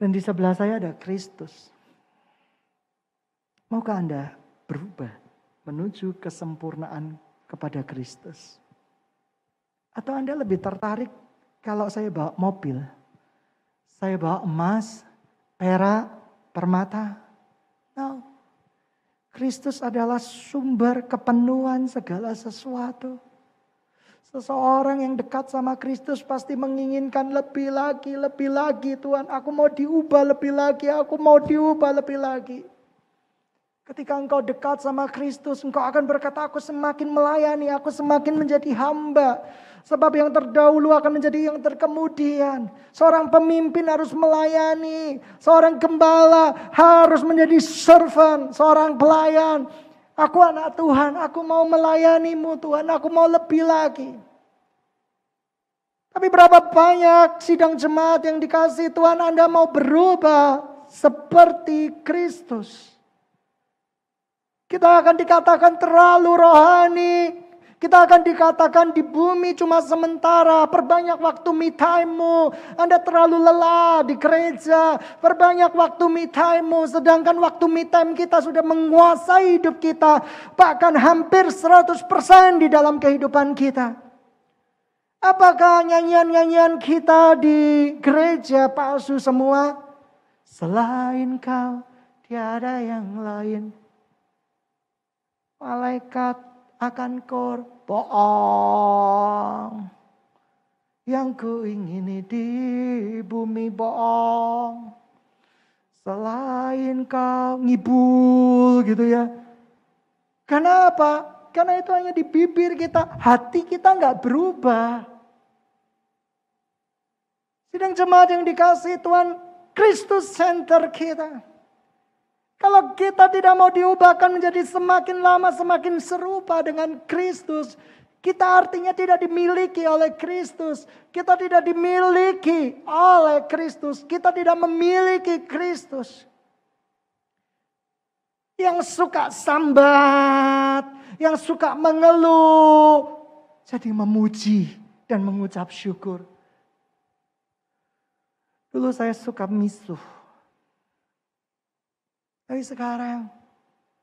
Dan di sebelah saya ada Kristus. Maukah Anda berubah menuju kesempurnaan kepada Kristus? Atau Anda lebih tertarik kalau saya bawa mobil? Saya bawa emas, perak, permata? No. Kristus adalah sumber kepenuhan segala sesuatu. Seseorang yang dekat sama Kristus pasti menginginkan lebih lagi. Tuhan, aku mau diubah lebih lagi, aku mau diubah lebih lagi. Ketika engkau dekat sama Kristus, engkau akan berkata, aku semakin melayani, aku semakin menjadi hamba. Sebab yang terdahulu akan menjadi yang terkemudian. Seorang pemimpin harus melayani. Seorang gembala harus menjadi servant. Seorang pelayan. Aku anak Tuhan, aku mau melayanimu Tuhan, aku mau lebih lagi. Tapi berapa banyak sidang jemaat yang dikasih Tuhan, Anda mau berubah seperti Kristus. Kita akan dikatakan terlalu rohani. Kita akan dikatakan di bumi cuma sementara. Perbanyak waktu me time-mu. Anda terlalu lelah di gereja. Perbanyak waktu me time-mu. Sedangkan waktu me time kita sudah menguasai hidup kita. Bahkan hampir 100% di dalam kehidupan kita. Apakah nyanyian-nyanyian kita di gereja palsu semua? Selain kau tiada yang lain. Malaikat akan kor, bohong. Yang ku ingini di bumi bohong. Selain kau, ngibul gitu ya. Kenapa? Karena itu hanya di bibir kita. Hati kita gak berubah. Sidang jemaat yang dikasih Tuhan, Kristus center kita. Kalau kita tidak mau diubahkan menjadi semakin lama semakin serupa dengan Kristus, kita artinya tidak dimiliki oleh Kristus. Kita tidak dimiliki oleh Kristus. Kita tidak memiliki Kristus. Yang suka sambat, yang suka mengeluh, jadi memuji dan mengucap syukur. Dulu saya suka misuh. Tapi sekarang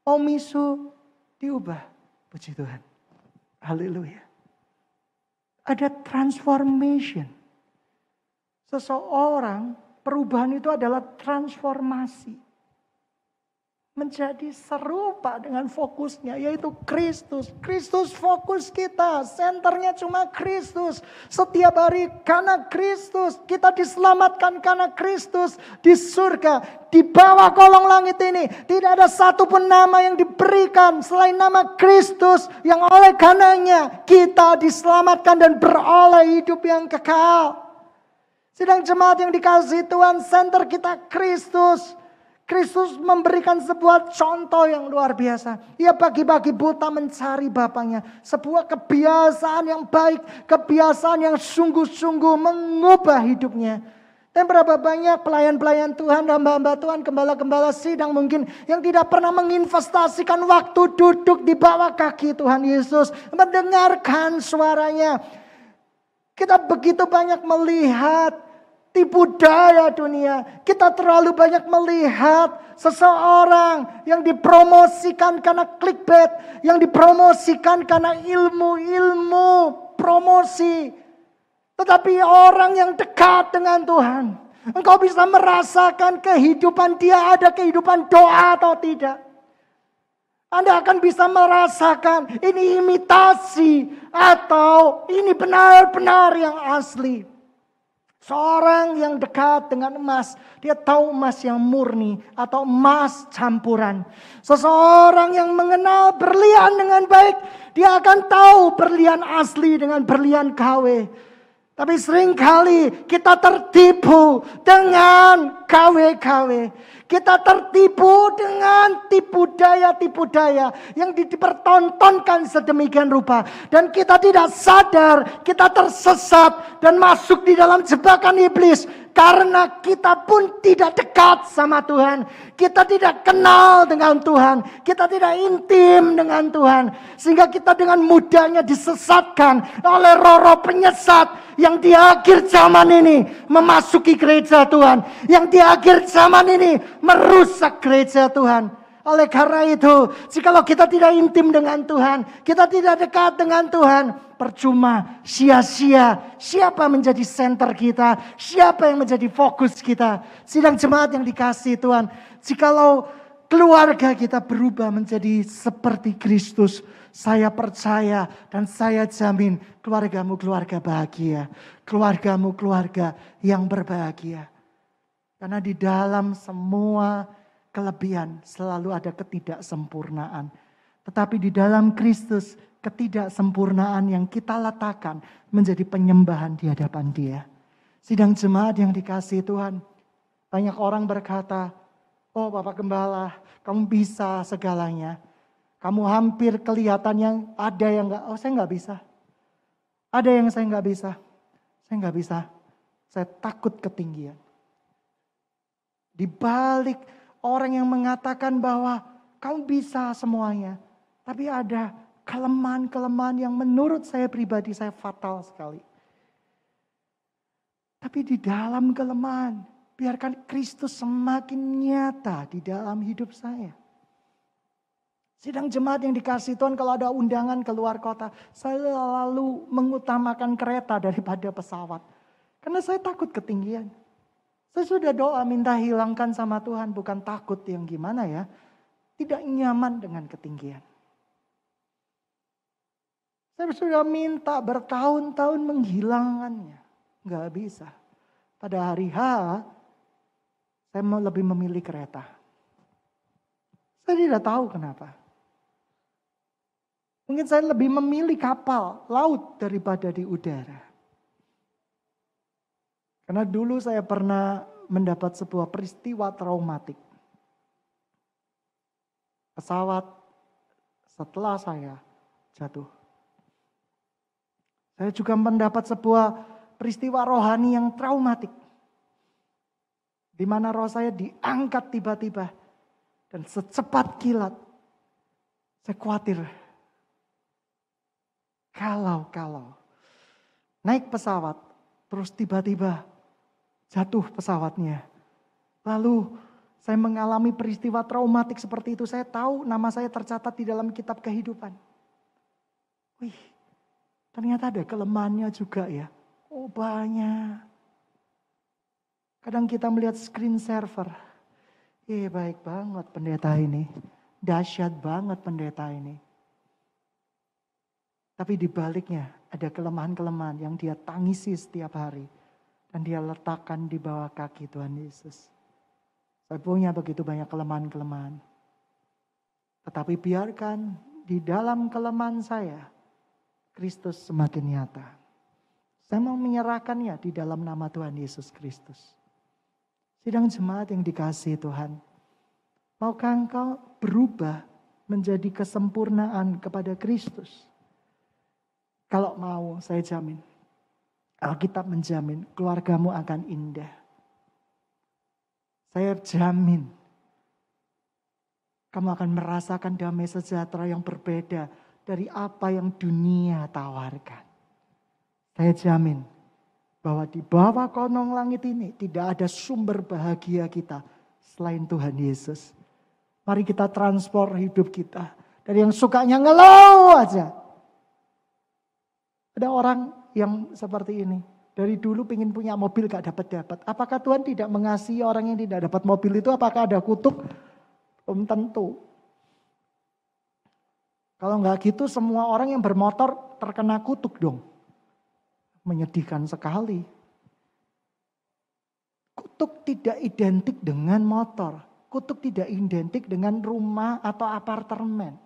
mau misuh diubah. Puji Tuhan. Haleluya. Ada transformation. Seseorang, perubahan itu adalah transformasi. Menjadi serupa dengan fokusnya, yaitu Kristus. Kristus fokus kita, senternya cuma Kristus. Setiap hari karena Kristus, kita diselamatkan karena Kristus. Di surga, di bawah kolong langit ini, tidak ada satupun nama yang diberikan selain nama Kristus, yang oleh karenanya kita diselamatkan dan beroleh hidup yang kekal. Sidang jemaat yang dikasihi Tuhan, center kita Kristus. Kristus memberikan sebuah contoh yang luar biasa. Ia pagi-pagi buta mencari Bapaknya. Sebuah kebiasaan yang baik, kebiasaan yang sungguh-sungguh mengubah hidupnya. Dan berapa banyak pelayan-pelayan Tuhan, hamba-hamba Tuhan, gembala-gembala sidang mungkin yang tidak pernah menginvestasikan waktu duduk di bawah kaki Tuhan Yesus, mendengarkan suaranya. Kita begitu banyak melihat tipu daya dunia. Kita terlalu banyak melihat seseorang yang dipromosikan karena clickbait, yang dipromosikan karena ilmu-ilmu promosi. Tetapi orang yang dekat dengan Tuhan, engkau bisa merasakan kehidupan dia, ada kehidupan doa atau tidak. Anda akan bisa merasakan ini imitasi atau ini benar-benar yang asli. Seorang yang dekat dengan emas, dia tahu emas yang murni atau emas campuran. Seseorang yang mengenal berlian dengan baik, dia akan tahu berlian asli dengan berlian KW. Tapi seringkali kita tertipu dengan KW-KW. Kita tertipu dengan tipu daya yang dipertontonkan sedemikian rupa. Dan kita tidak sadar, kita tersesat dan masuk di dalam jebakan iblis. Karena kita pun tidak dekat sama Tuhan. Kita tidak kenal dengan Tuhan. Kita tidak intim dengan Tuhan. Sehingga kita dengan mudahnya disesatkan oleh roh-roh penyesat yang di akhir zaman ini memasuki gereja Tuhan. Yang di akhir zaman ini merusak gereja Tuhan. Oleh karena itu, jikalau kita tidak intim dengan Tuhan, kita tidak dekat dengan Tuhan, percuma, sia-sia. Siapa menjadi center kita? Siapa yang menjadi fokus kita? Sidang jemaat yang dikasihi Tuhan, jikalau keluarga kita berubah menjadi seperti Kristus, saya percaya dan saya jamin keluargamu keluarga bahagia. Keluargamu keluarga yang berbahagia. Karena di dalam semua kelebihan selalu ada ketidaksempurnaan. Tetapi di dalam Kristus ketidaksempurnaan yang kita letakkan menjadi penyembahan di hadapan Dia. Sidang jemaat yang dikasihi Tuhan. Banyak orang berkata, oh Bapak Gembala, kamu bisa segalanya. Kamu hampir kelihatan yang ada yang enggak. Oh saya enggak bisa. Ada yang saya enggak bisa. Saya enggak bisa. Saya takut ketinggian. Di balik orang yang mengatakan bahwa kamu bisa semuanya. Tapi ada kelemahan-kelemahan yang menurut saya pribadi saya fatal sekali. Tapi di dalam kelemahan, biarkan Kristus semakin nyata di dalam hidup saya. Sidang jemaat yang dikasihi Tuhan, kalau ada undangan keluar kota, saya selalu mengutamakan kereta daripada pesawat. Karena saya takut ketinggian. Saya sudah doa minta hilangkan sama Tuhan, bukan takut yang gimana ya. Tidak nyaman dengan ketinggian. Saya sudah minta bertahun-tahun menghilangkannya. Enggak bisa. Pada hari H, saya lebih memilih kereta. Saya tidak tahu kenapa. Mungkin saya lebih memilih kapal laut daripada di udara. Karena dulu saya pernah mendapat sebuah peristiwa traumatik. Pesawat setelah saya jatuh. Saya juga mendapat sebuah peristiwa rohani yang traumatik. Di mana roh saya diangkat tiba-tiba. Dan secepat kilat. Saya khawatir. Kalau naik pesawat. Terus tiba-tiba jatuh pesawatnya. Lalu saya mengalami peristiwa traumatik seperti itu. Saya tahu nama saya tercatat di dalam kitab kehidupan. Wih, ternyata ada kelemahannya juga ya. Oh banyak. Kadang kita melihat screen server. Baik banget pendeta ini. Dahsyat banget pendeta ini. Tapi di baliknya ada kelemahan-kelemahan yang dia tangisi setiap hari. Dan dia letakkan di bawah kaki Tuhan Yesus. Saya punya begitu banyak kelemahan-kelemahan. Tetapi biarkan di dalam kelemahan saya, Kristus semakin nyata. Saya mau menyerahkannya di dalam nama Tuhan Yesus Kristus. Sidang jemaat yang dikasihi Tuhan. Maukah engkau berubah menjadi kesempurnaan kepada Kristus? Kalau mau, saya jamin. Alkitab menjamin keluargamu akan indah. Saya jamin kamu akan merasakan damai sejahtera yang berbeda dari apa yang dunia tawarkan. Saya jamin bahwa di bawah kolong langit ini tidak ada sumber bahagia kita selain Tuhan Yesus. Mari kita transfer hidup kita dari yang sukanya ngeluh aja. Ada orang yang seperti ini. Dari dulu pengen punya mobil gak dapat-dapat. Apakah Tuhan tidak mengasihi orang yang tidak dapat mobil itu? Apakah ada kutuk? Belum tentu. Kalau nggak gitu semua orang yang bermotor terkena kutuk dong. Menyedihkan sekali. Kutuk tidak identik dengan motor. Kutuk tidak identik dengan rumah atau apartemen.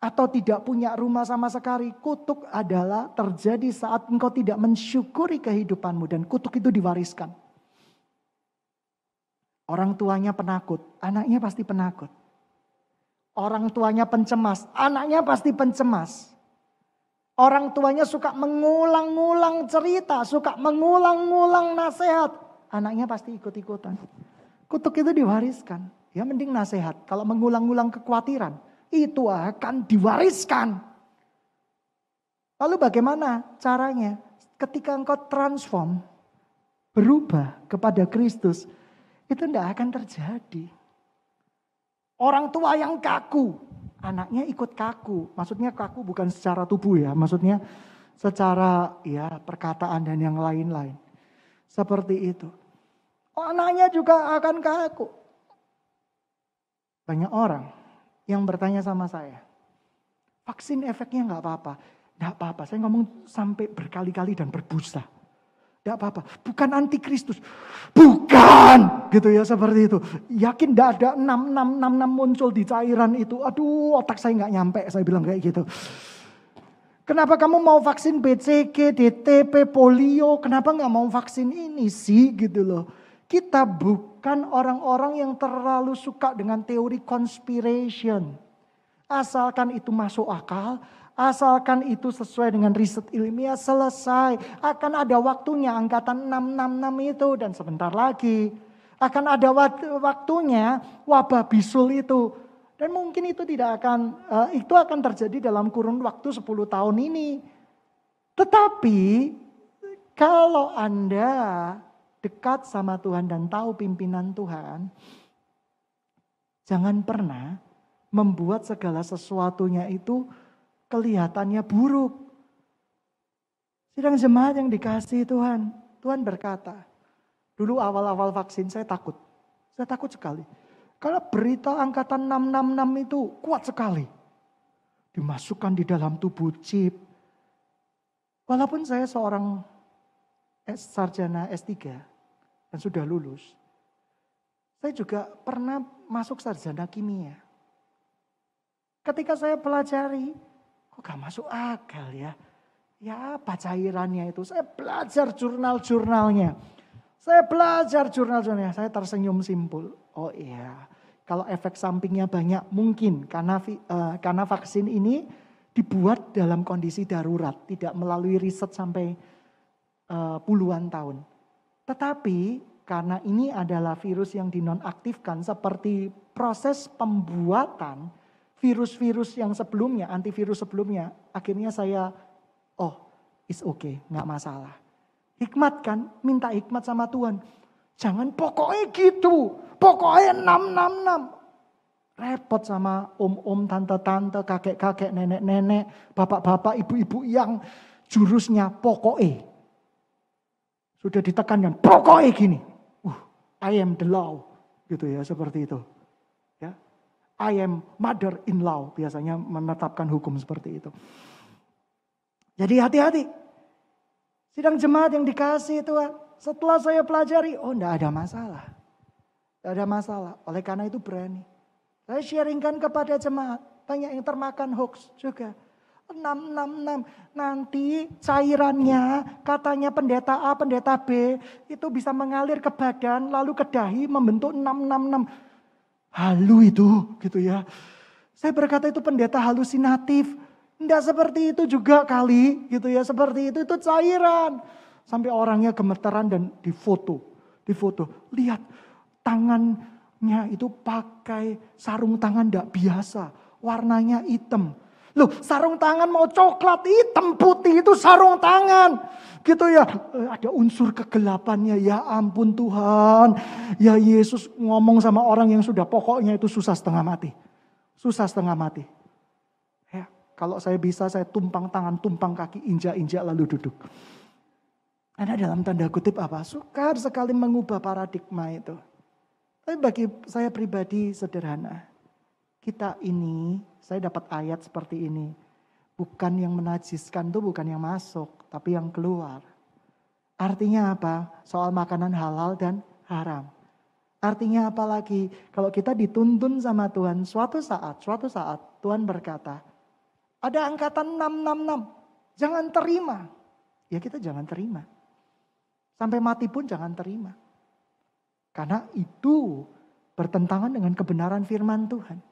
Atau tidak punya rumah sama sekali. Kutuk adalah terjadi saat engkau tidak mensyukuri kehidupanmu. Dan kutuk itu diwariskan. Orang tuanya penakut, anaknya pasti penakut. Orang tuanya pencemas, anaknya pasti pencemas. Orang tuanya suka mengulang-ulang cerita, suka mengulang-ulang nasihat. Anaknya pasti ikut-ikutan. Kutuk itu diwariskan. Ya mending nasihat. Kalau mengulang-ulang kekhawatiran, itu akan diwariskan. Lalu bagaimana caranya? Ketika engkau transform, berubah kepada Kristus, itu tidak akan terjadi. Orang tua yang kaku, anaknya ikut kaku. Maksudnya kaku bukan secara tubuh ya, maksudnya secara ya perkataan dan yang lain-lain. Seperti itu. Anaknya juga akan kaku. Banyak orang yang bertanya sama saya, vaksin efeknya nggak apa-apa. Nggak apa-apa, saya ngomong sampai berkali-kali dan berbusa. Tidak apa-apa, bukan antikristus. Bukan, gitu ya seperti itu. Yakin tidak ada 6666 muncul di cairan itu. Aduh, otak saya nggak nyampe, saya bilang kayak gitu. Kenapa kamu mau vaksin BCG, DTP, polio? Kenapa nggak mau vaksin ini sih, gitu loh. Kita bukan orang-orang yang terlalu suka dengan teori conspiration. Asalkan itu masuk akal. Asalkan itu sesuai dengan riset ilmiah, selesai. Akan ada waktunya angkatan 666 itu. Dan sebentar lagi akan ada waktunya wabah bisul itu. Dan mungkin itu itu akan terjadi dalam kurun waktu 10 tahun ini. Tetapi kalau Anda dekat sama Tuhan dan tahu pimpinan Tuhan, jangan pernah membuat segala sesuatunya itu kelihatannya buruk. Sidang jemaat yang dikasihi Tuhan, Tuhan berkata, dulu awal-awal vaksin saya takut. Saya takut sekali. Karena berita angkatan 666 itu kuat sekali. Dimasukkan di dalam tubuh chip. Walaupun saya seorang sarjana S3 dan sudah lulus, saya juga pernah masuk sarjana kimia. Ketika saya pelajari, kok gak masuk akal ya. Ya apa cairannya itu. Saya belajar jurnal-jurnalnya. Saya tersenyum simpul. Oh iya, kalau efek sampingnya banyak mungkin. Karena vaksin ini dibuat dalam kondisi darurat. Tidak melalui riset sampai puluhan tahun. Tetapi karena ini adalah virus yang dinonaktifkan seperti proses pembuatan virus-virus yang sebelumnya, antivirus sebelumnya, akhirnya saya, it's okay, gak masalah. Hikmat kan, minta hikmat sama Tuhan. Jangan pokoknya gitu, pokoknya 666. Repot sama om-om, tante-tante, kakek-kakek, nenek-nenek, bapak-bapak, ibu-ibu yang jurusnya pokoknya. Sudah ditekankan, pokoknya gini. I am the law, gitu ya, seperti itu. Ya. I am mother-in-law, biasanya menetapkan hukum seperti itu. Jadi hati-hati. Sidang jemaat yang dikasih Tuhan, setelah saya pelajari, enggak ada masalah. Enggak ada masalah, oleh karena itu berani. Saya sharingkan kepada jemaat, banyak yang termakan hoax juga. 666, nanti cairannya katanya pendeta A, pendeta B, itu bisa mengalir ke badan, lalu ke dahi membentuk 666. Halu itu, gitu ya. Saya berkata itu pendeta halusinatif. Tidak seperti itu juga kali, gitu ya. Seperti itu cairan. Sampai orangnya gemeteran dan difoto. Lihat, tangannya itu pakai sarung tangan tidak biasa. Warnanya hitam. Loh, sarung tangan mau coklat, hitam, putih itu sarung tangan. Gitu ya, ada unsur kegelapannya. Ya ampun Tuhan. Ya Yesus ngomong sama orang yang sudah pokoknya itu susah setengah mati. Susah setengah mati. Ya, kalau saya bisa saya tumpang tangan, tumpang kaki, injak-injak lalu duduk. Karena dalam tanda kutip apa? Sukar sekali mengubah paradigma itu. Tapi bagi saya pribadi sederhana. Kita ini, saya dapat ayat seperti ini. Bukan yang menajiskan itu bukan yang masuk, tapi yang keluar. Artinya apa? Soal makanan halal dan haram. Artinya apa lagi? Kalau kita dituntun sama Tuhan, suatu saat Tuhan berkata, ada angkatan 666, jangan terima. Ya kita jangan terima. Sampai mati pun jangan terima. Karena itu bertentangan dengan kebenaran firman Tuhan.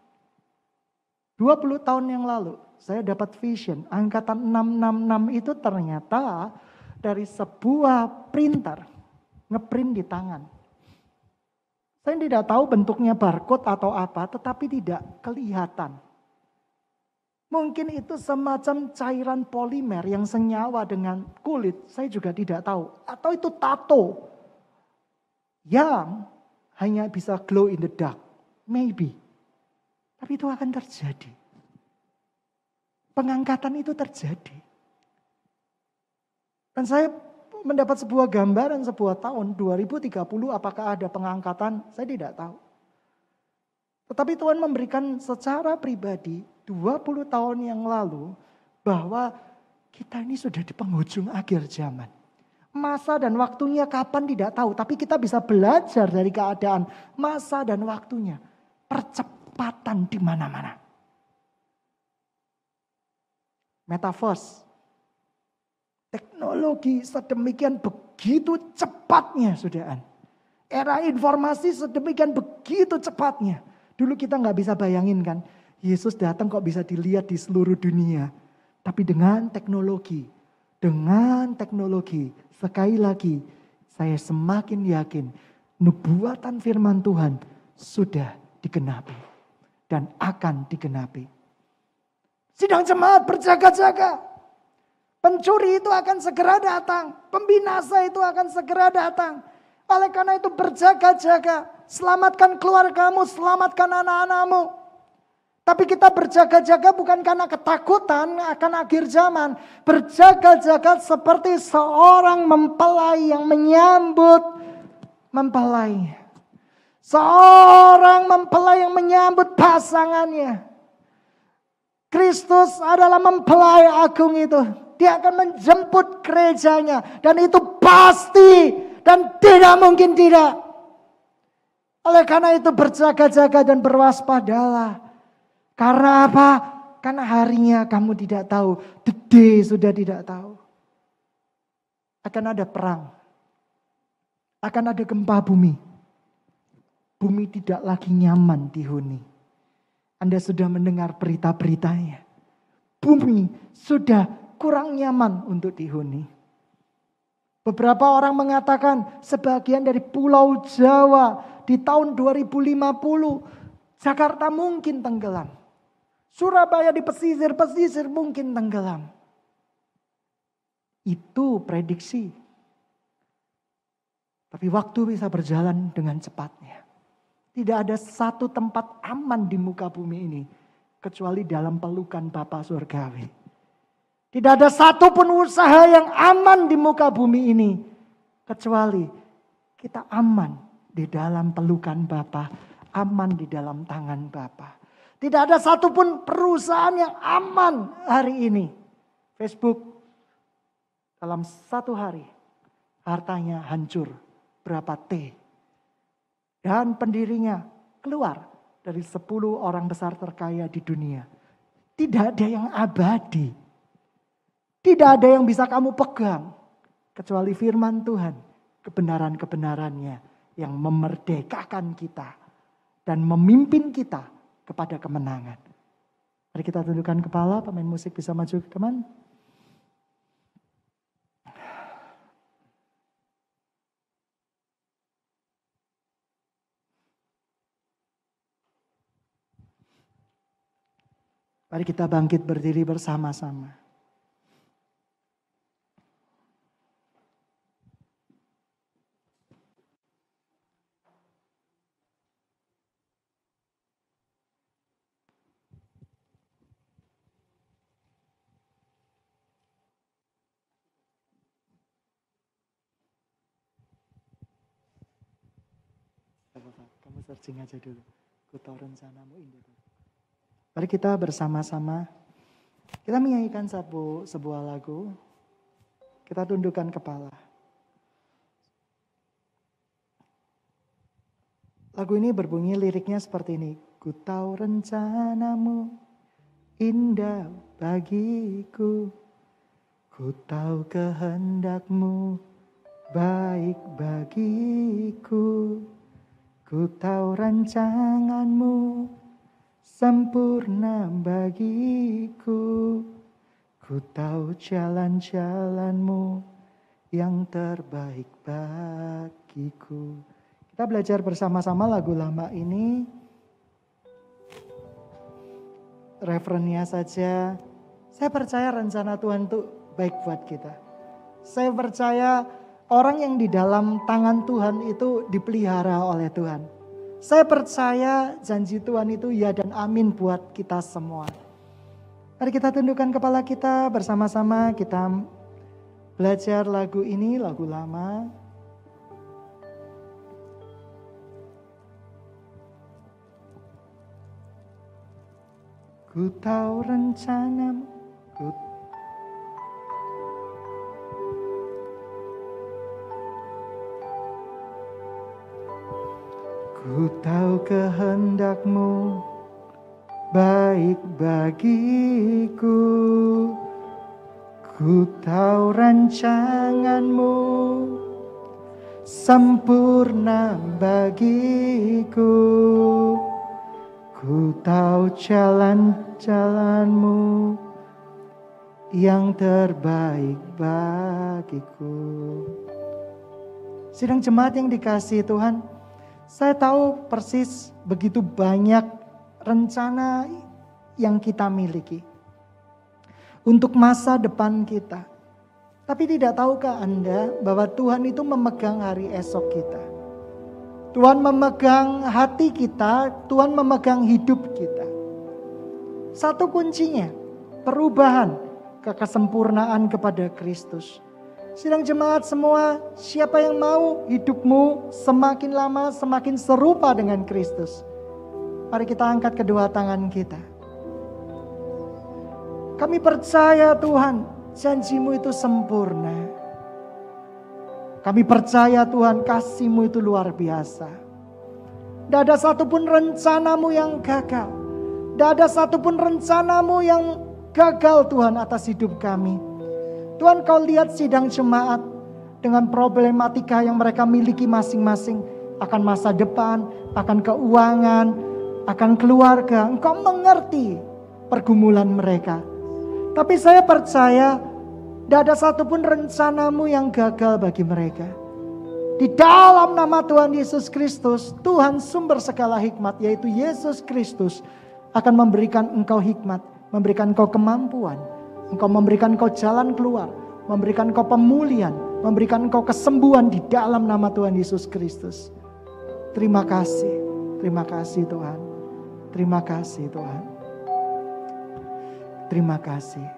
20 tahun yang lalu saya dapat vision. Angkatan 666 itu ternyata dari sebuah printer. Ngeprint di tangan. Saya tidak tahu bentuknya barcode atau apa, tetapi tidak kelihatan. Mungkin itu semacam cairan polimer yang senyawa dengan kulit. Saya juga tidak tahu. Atau itu tato. Yang hanya bisa glow in the dark. Maybe. Tapi itu akan terjadi. Pengangkatan itu terjadi. Dan saya mendapat sebuah gambaran sebuah tahun 2030 apakah ada pengangkatan. Saya tidak tahu. Tetapi Tuhan memberikan secara pribadi 20 tahun yang lalu bahwa kita ini sudah di penghujung akhir zaman. Masa dan waktunya kapan tidak tahu. Tapi kita bisa belajar dari keadaan masa dan waktunya. Percepatan di mana-mana. Metaverse. Teknologi sedemikian begitu cepatnya saudara. Era informasi sedemikian begitu cepatnya. Dulu kita nggak bisa bayangin kan. Yesus datang kok bisa dilihat di seluruh dunia. Tapi dengan teknologi. Sekali lagi saya semakin yakin. Nubuatan firman Tuhan sudah digenapi. Dan akan digenapi. Sidang jemaat berjaga-jaga. Pencuri itu akan segera datang. Pembinasa itu akan segera datang. Oleh karena itu berjaga-jaga. Selamatkan keluargamu, selamatkan anak-anakmu. Tapi kita berjaga-jaga bukan karena ketakutan akan akhir zaman. Berjaga-jaga seperti seorang mempelai yang menyambut mempelai. Seorang mempelai yang menyambut pasangannya. Kristus adalah mempelai agung itu. Dia akan menjemput gerejanya. Dan itu pasti dan tidak mungkin tidak. Oleh karena itu berjaga-jaga dan berwaspadalah. Karena apa? Karena harinya kamu tidak tahu. The day sudah tidak tahu. Akan ada perang. Akan ada gempa bumi. Bumi tidak lagi nyaman dihuni. Anda sudah mendengar berita-beritanya. Bumi sudah kurang nyaman untuk dihuni. Beberapa orang mengatakan sebagian dari pulau Jawa di tahun 2050 Jakarta mungkin tenggelam. Surabaya di pesisir mungkin tenggelam. Itu prediksi. Tapi waktu bisa berjalan dengan cepatnya. Tidak ada satu tempat aman di muka bumi ini. Kecuali dalam pelukan Bapa Surgawi. Tidak ada satupun usaha yang aman di muka bumi ini. Kecuali kita aman di dalam pelukan Bapa. Aman di dalam tangan Bapa. Tidak ada satupun perusahaan yang aman hari ini. Facebook dalam satu hari hartanya hancur berapa T. Dan pendirinya keluar dari 10 orang besar terkaya di dunia. Tidak ada yang abadi. Tidak ada yang bisa kamu pegang. Kecuali firman Tuhan. Kebenaran-kebenarannya yang memerdekakan kita. Dan memimpin kita kepada kemenangan. Mari kita tundukkan kepala, pemain musik bisa maju ke depan. Mari kita bangkit berdiri bersama-sama. Kamu searching aja dulu. Ku tahu rencanamu indah. Mari kita bersama-sama. Kita menyanyikan sebuah lagu. Kita tundukkan kepala. Lagu ini berbunyi liriknya seperti ini. Ku tahu rencanamu indah bagiku. Ku tahu kehendakmu baik bagiku. Ku tahu rancanganmu sempurna bagiku. Ku tahu jalan-jalanmu yang terbaik bagiku. Kita belajar bersama-sama lagu lama ini. Referennya saja, saya percaya rencana Tuhan itu baik buat kita. Saya percaya orang yang di dalam tangan Tuhan itu dipelihara oleh Tuhan. Saya percaya janji Tuhan itu ya dan amin buat kita semua. Mari kita tundukkan kepala kita bersama-sama, kita belajar lagu ini, lagu lama. Ku tahu rencanamu, ku tahu kehendakmu baik bagiku. Ku tahu rancanganmu sempurna bagiku. Ku tahu jalan-jalanmu yang terbaik bagiku. Sidang jemaat yang dikasihi Tuhan, saya tahu persis begitu banyak rencana yang kita miliki untuk masa depan kita. Tapi tidak tahukah Anda bahwa Tuhan itu memegang hari esok kita? Tuhan memegang hati kita, Tuhan memegang hidup kita. Satu kuncinya, perubahan ke kesempurnaan kepada Kristus. Sidang jemaat semua, siapa yang mau hidupmu semakin lama semakin serupa dengan Kristus? Mari kita angkat kedua tangan kita. Kami percaya Tuhan, janjimu itu sempurna. Kami percaya Tuhan, kasih-Mu itu luar biasa. Tidak ada satupun rencanamu yang gagal. Tidak ada satupun rencanamu yang gagal Tuhan atas hidup kami. Tuhan, Kau lihat sidang jemaat dengan problematika yang mereka miliki masing-masing. Akan masa depan, akan keuangan, akan keluarga. Engkau mengerti pergumulan mereka. Tapi saya percaya tidak ada satupun rencanamu yang gagal bagi mereka. Di dalam nama Tuhan Yesus Kristus, Tuhan sumber segala hikmat, yaitu Yesus Kristus, akan memberikan engkau hikmat, memberikan engkau kemampuan, memberikan engkau jalan keluar, memberikan engkau pemulihan, memberikan engkau kesembuhan di dalam nama Tuhan Yesus Kristus. Terima kasih Tuhan. Terima kasih Tuhan. Terima kasih.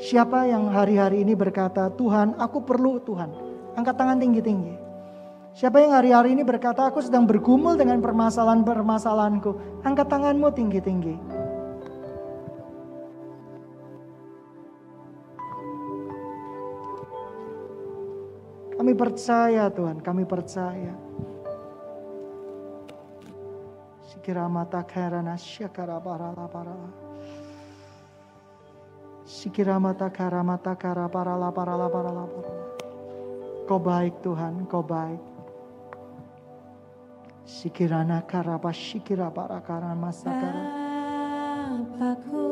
Siapa yang hari-hari ini berkata, Tuhan, aku perlu Tuhan. Angkat tangan tinggi-tinggi. Siapa yang hari-hari ini berkata, aku sedang bergumul dengan permasalahan-permasalahanku. Angkat tanganmu tinggi-tinggi. Kami percaya Tuhan, kami percaya. Sikiramata khairana syakara parala parala. Sikiramata karamata kara parala parala parala parala. Kau baik Tuhan, Kau baik. Sikirana karapa sikira para karama sakara. Bapakku,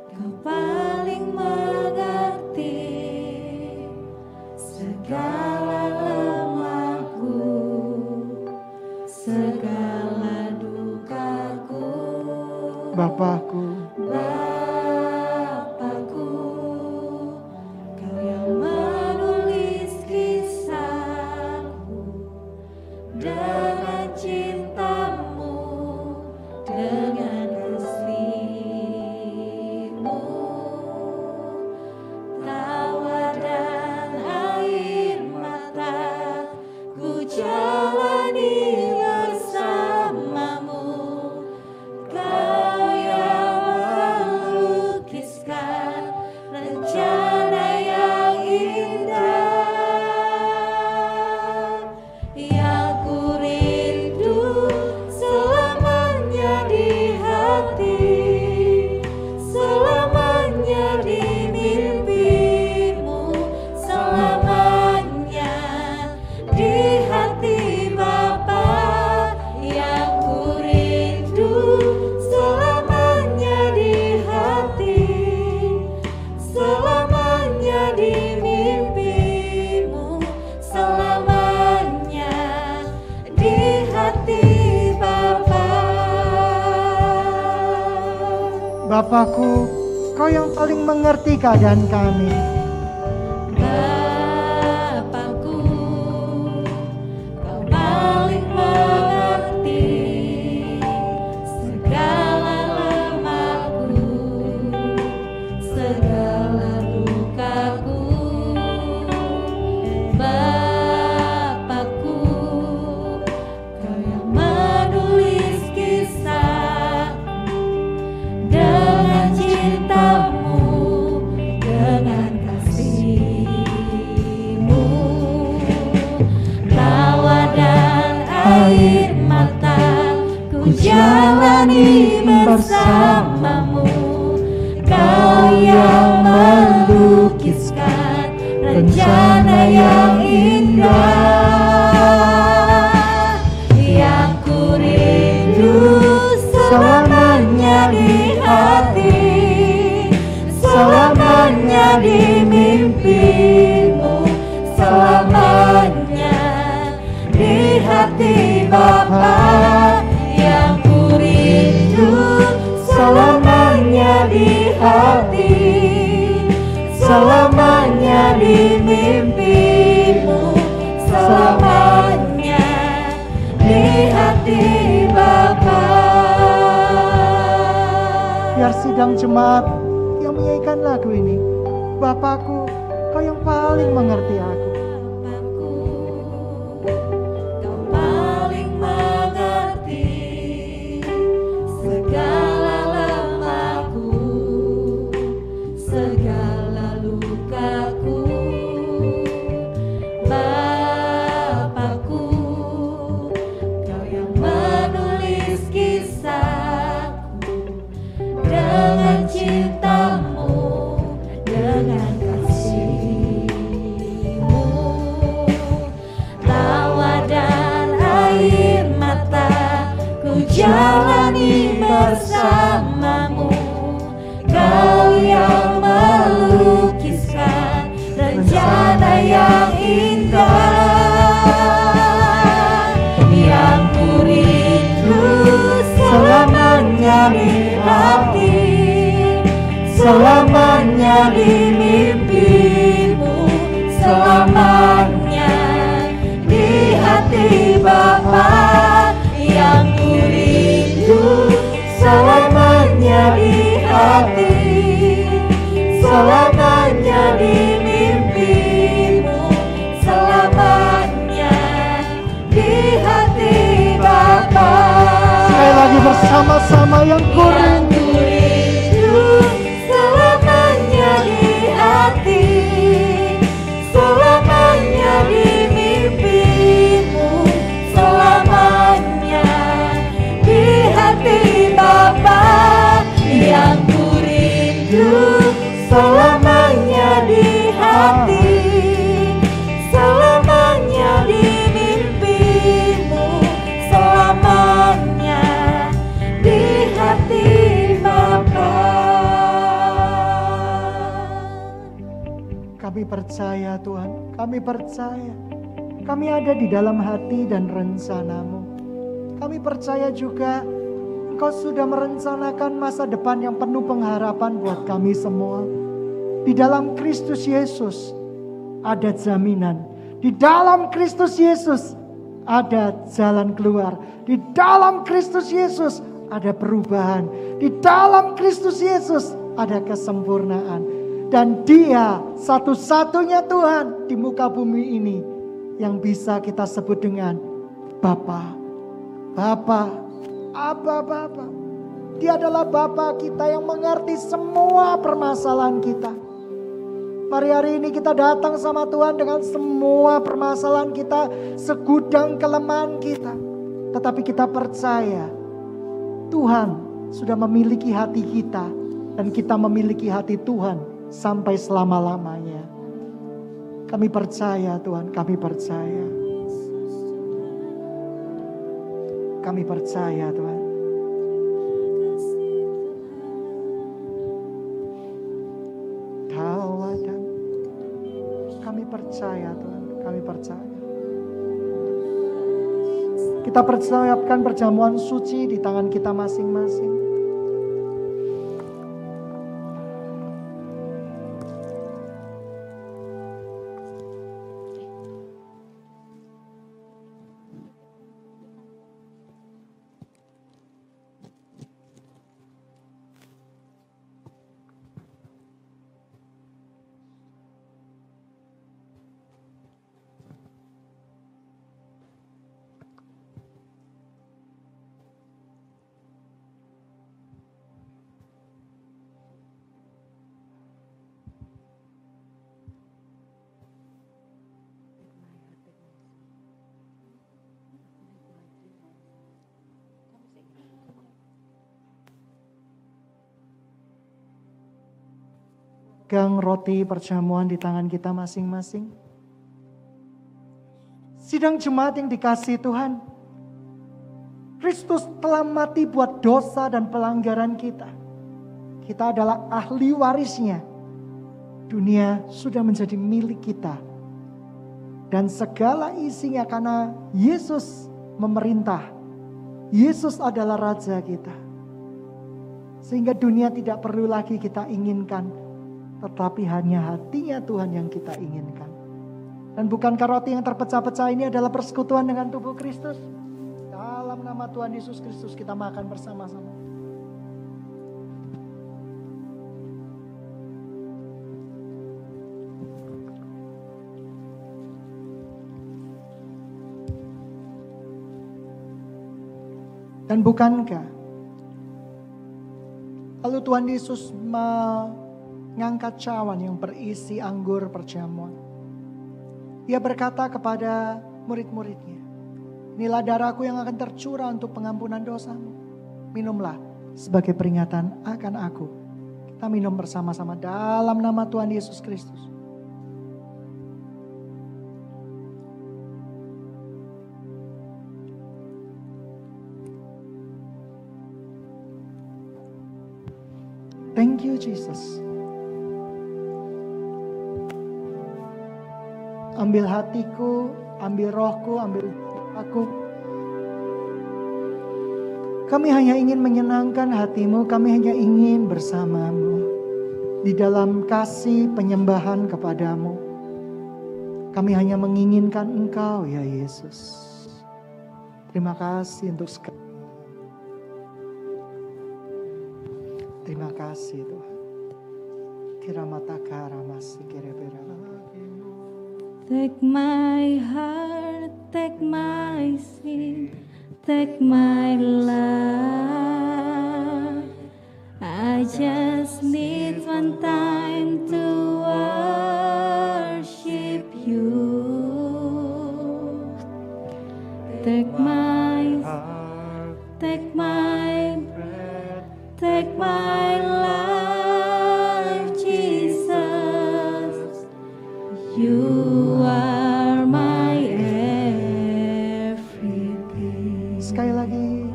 Kau paling mengerti segala lemahku, segala dukaku. Bapakku. Bapakku, Kau yang menulis kisahku dengan cintamu, dengan kasih-Mu. Tawa dan air mata ku jalani bersamamu. Kau yang melukiskan rencana yang indah, yang ku rindu selamanya di hati, selamanya di mimpimu, selamanya di hati Bapa. Yang ku rindu selamanya di hati, selamanya di mimpimu, selamanya di hati Bapa. Bapakku, Kau yang paling mengerti keadaan kami. Bapakku, Kau paling mengerti segala lemahku, segala lukaku. Bapakku, Kau yang menulis kisahku dengan cintamu, dengan kasih-Mu. Tawa dan air mata ku jalani bersamamu. Kau yang melukiskan rencana yang indah, yang ku rindu selamanya di hati, selamanya di mimpimu, selamanya di hati Bapa. Yang ku rindu selamanya di hati, selamanya di mimpimu, selamanya di hati Bapa. Biar sidang jemaat yang menyanyikan lagu ini. Bapakku, Kau yang paling mengerti aku. Bapakku, Kau paling mengerti segala lemahku, segala lukaku. Bapakku, Kau yang menulis kisahku dengan cintamu, dengan kasih-Mu. Tawa dan air mata ku jalani bersamamu. Kau yang melukiskan rencana yang indah, yang ku rindu selamanya di hati, selamanya di mimpimu, selamanya di hati Bapa. Yang ku rindu selamanya di hati, selamanya di mimpimu, selamanya di hati Bapa. Sekali lagi bersama-sama yang ku rindu. Selamanya di hati, selamanya di mimpimu, selamanya di hati Bapa. Yang ku rindu selamanya di hati, selamanya di mimpimu, selamanya di hati Bapa. Kami percaya Tuhan, kami percaya. Kami ada di dalam hati dan rencana-Mu. Kami percaya juga Engkau sudah merencanakan masa depan yang penuh pengharapan buat kami semua. Di dalam Kristus Yesus ada jaminan. Di dalam Kristus Yesus ada jalan keluar. Di dalam Kristus Yesus ada perubahan. Di dalam Kristus Yesus ada kesempurnaan. Dan Dia satu-satunya Tuhan di muka bumi ini yang bisa kita sebut dengan Bapa. Bapa, Abba Bapa. Dia adalah Bapa kita yang mengerti semua permasalahan kita. Mari hari ini kita datang sama Tuhan dengan semua permasalahan kita, segudang kelemahan kita. Tetapi kita percaya Tuhan sudah memiliki hati kita dan kita memiliki hati Tuhan sampai selama-lamanya. Kami percaya Tuhan, kami percaya. Kami percaya Tuhan. Tawadan. Kami percaya Tuhan, kami percaya. Kita persiapkan perjamuan suci di tangan kita masing-masing. Pegang roti perjamuan di tangan kita masing-masing. Sidang jemaat yang dikasihi Tuhan, Kristus telah mati buat dosa dan pelanggaran kita. Kita adalah ahli warisnya. Dunia sudah menjadi milik kita. Dan segala isinya karena Yesus memerintah. Yesus adalah Raja kita. Sehingga dunia tidak perlu lagi kita inginkan. Tetapi hanya hatinya Tuhan yang kita inginkan. Dan bukankah roti yang terpecah-pecah ini adalah persekutuan dengan tubuh Kristus? Dalam nama Tuhan Yesus Kristus kita makan bersama-sama. Dan bukankah lalu Tuhan Yesus mengangkat cawan yang berisi anggur perjamuan. Dia berkata kepada murid-muridnya, inilah darahku yang akan tercurah untuk pengampunan dosamu. Minumlah sebagai peringatan akan aku. Kita minum bersama-sama dalam nama Tuhan Yesus Kristus. Thank you Jesus. Ambil hatiku, ambil rohku, ambil aku. Kami hanya ingin menyenangkan hatimu, kami hanya ingin bersamamu. Di dalam kasih penyembahan kepadamu. Kami hanya menginginkan Engkau ya Yesus. Terima kasih untuk sekarang. Terima kasih Tuhan. Kiramataka masih kira-kira. Take my heart, take my sin, take my life. I just need one time to worship you. Take my heart, take my breath, take my life, Jesus. You are my everything. Sekali lagi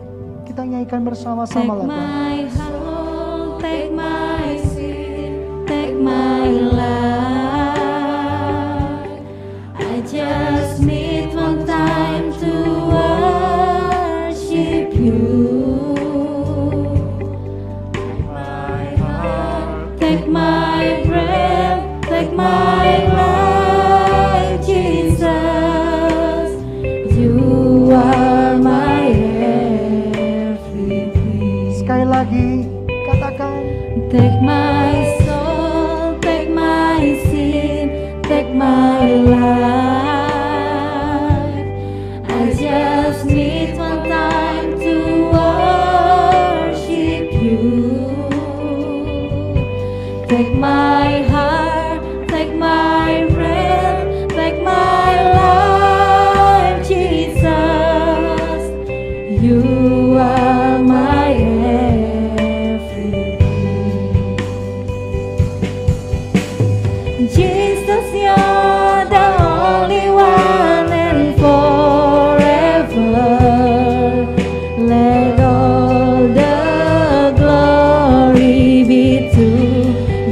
kita nyanyikan bersama-sama Take lagu. my heart, take my sin, take my life. I just need one time to worship you. Take my breath, take my life, Jesus. You are my everything. Sekali lagi katakan. Take my soul, take my sin, take my life. I just need one time to worship you. Take my heart, take my breath, take my life, Jesus. You are my everything. Jesus, you're the only one, and forever let all the glory be to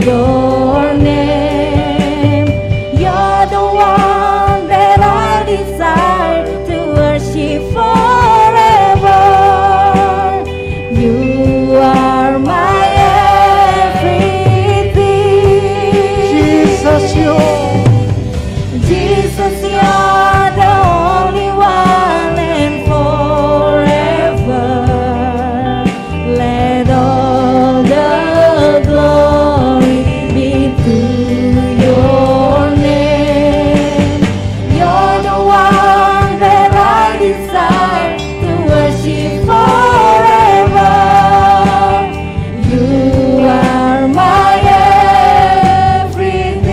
your name. You're the one that I desire to worship forever. You are my everything. Jesus, Jesus, you're the only one, and forever let all the glory be to your name. You're the one that I desire to worship forever. You are my everything.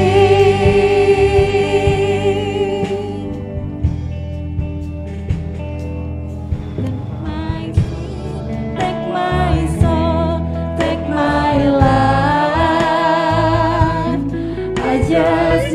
Take my soul, take my life. I just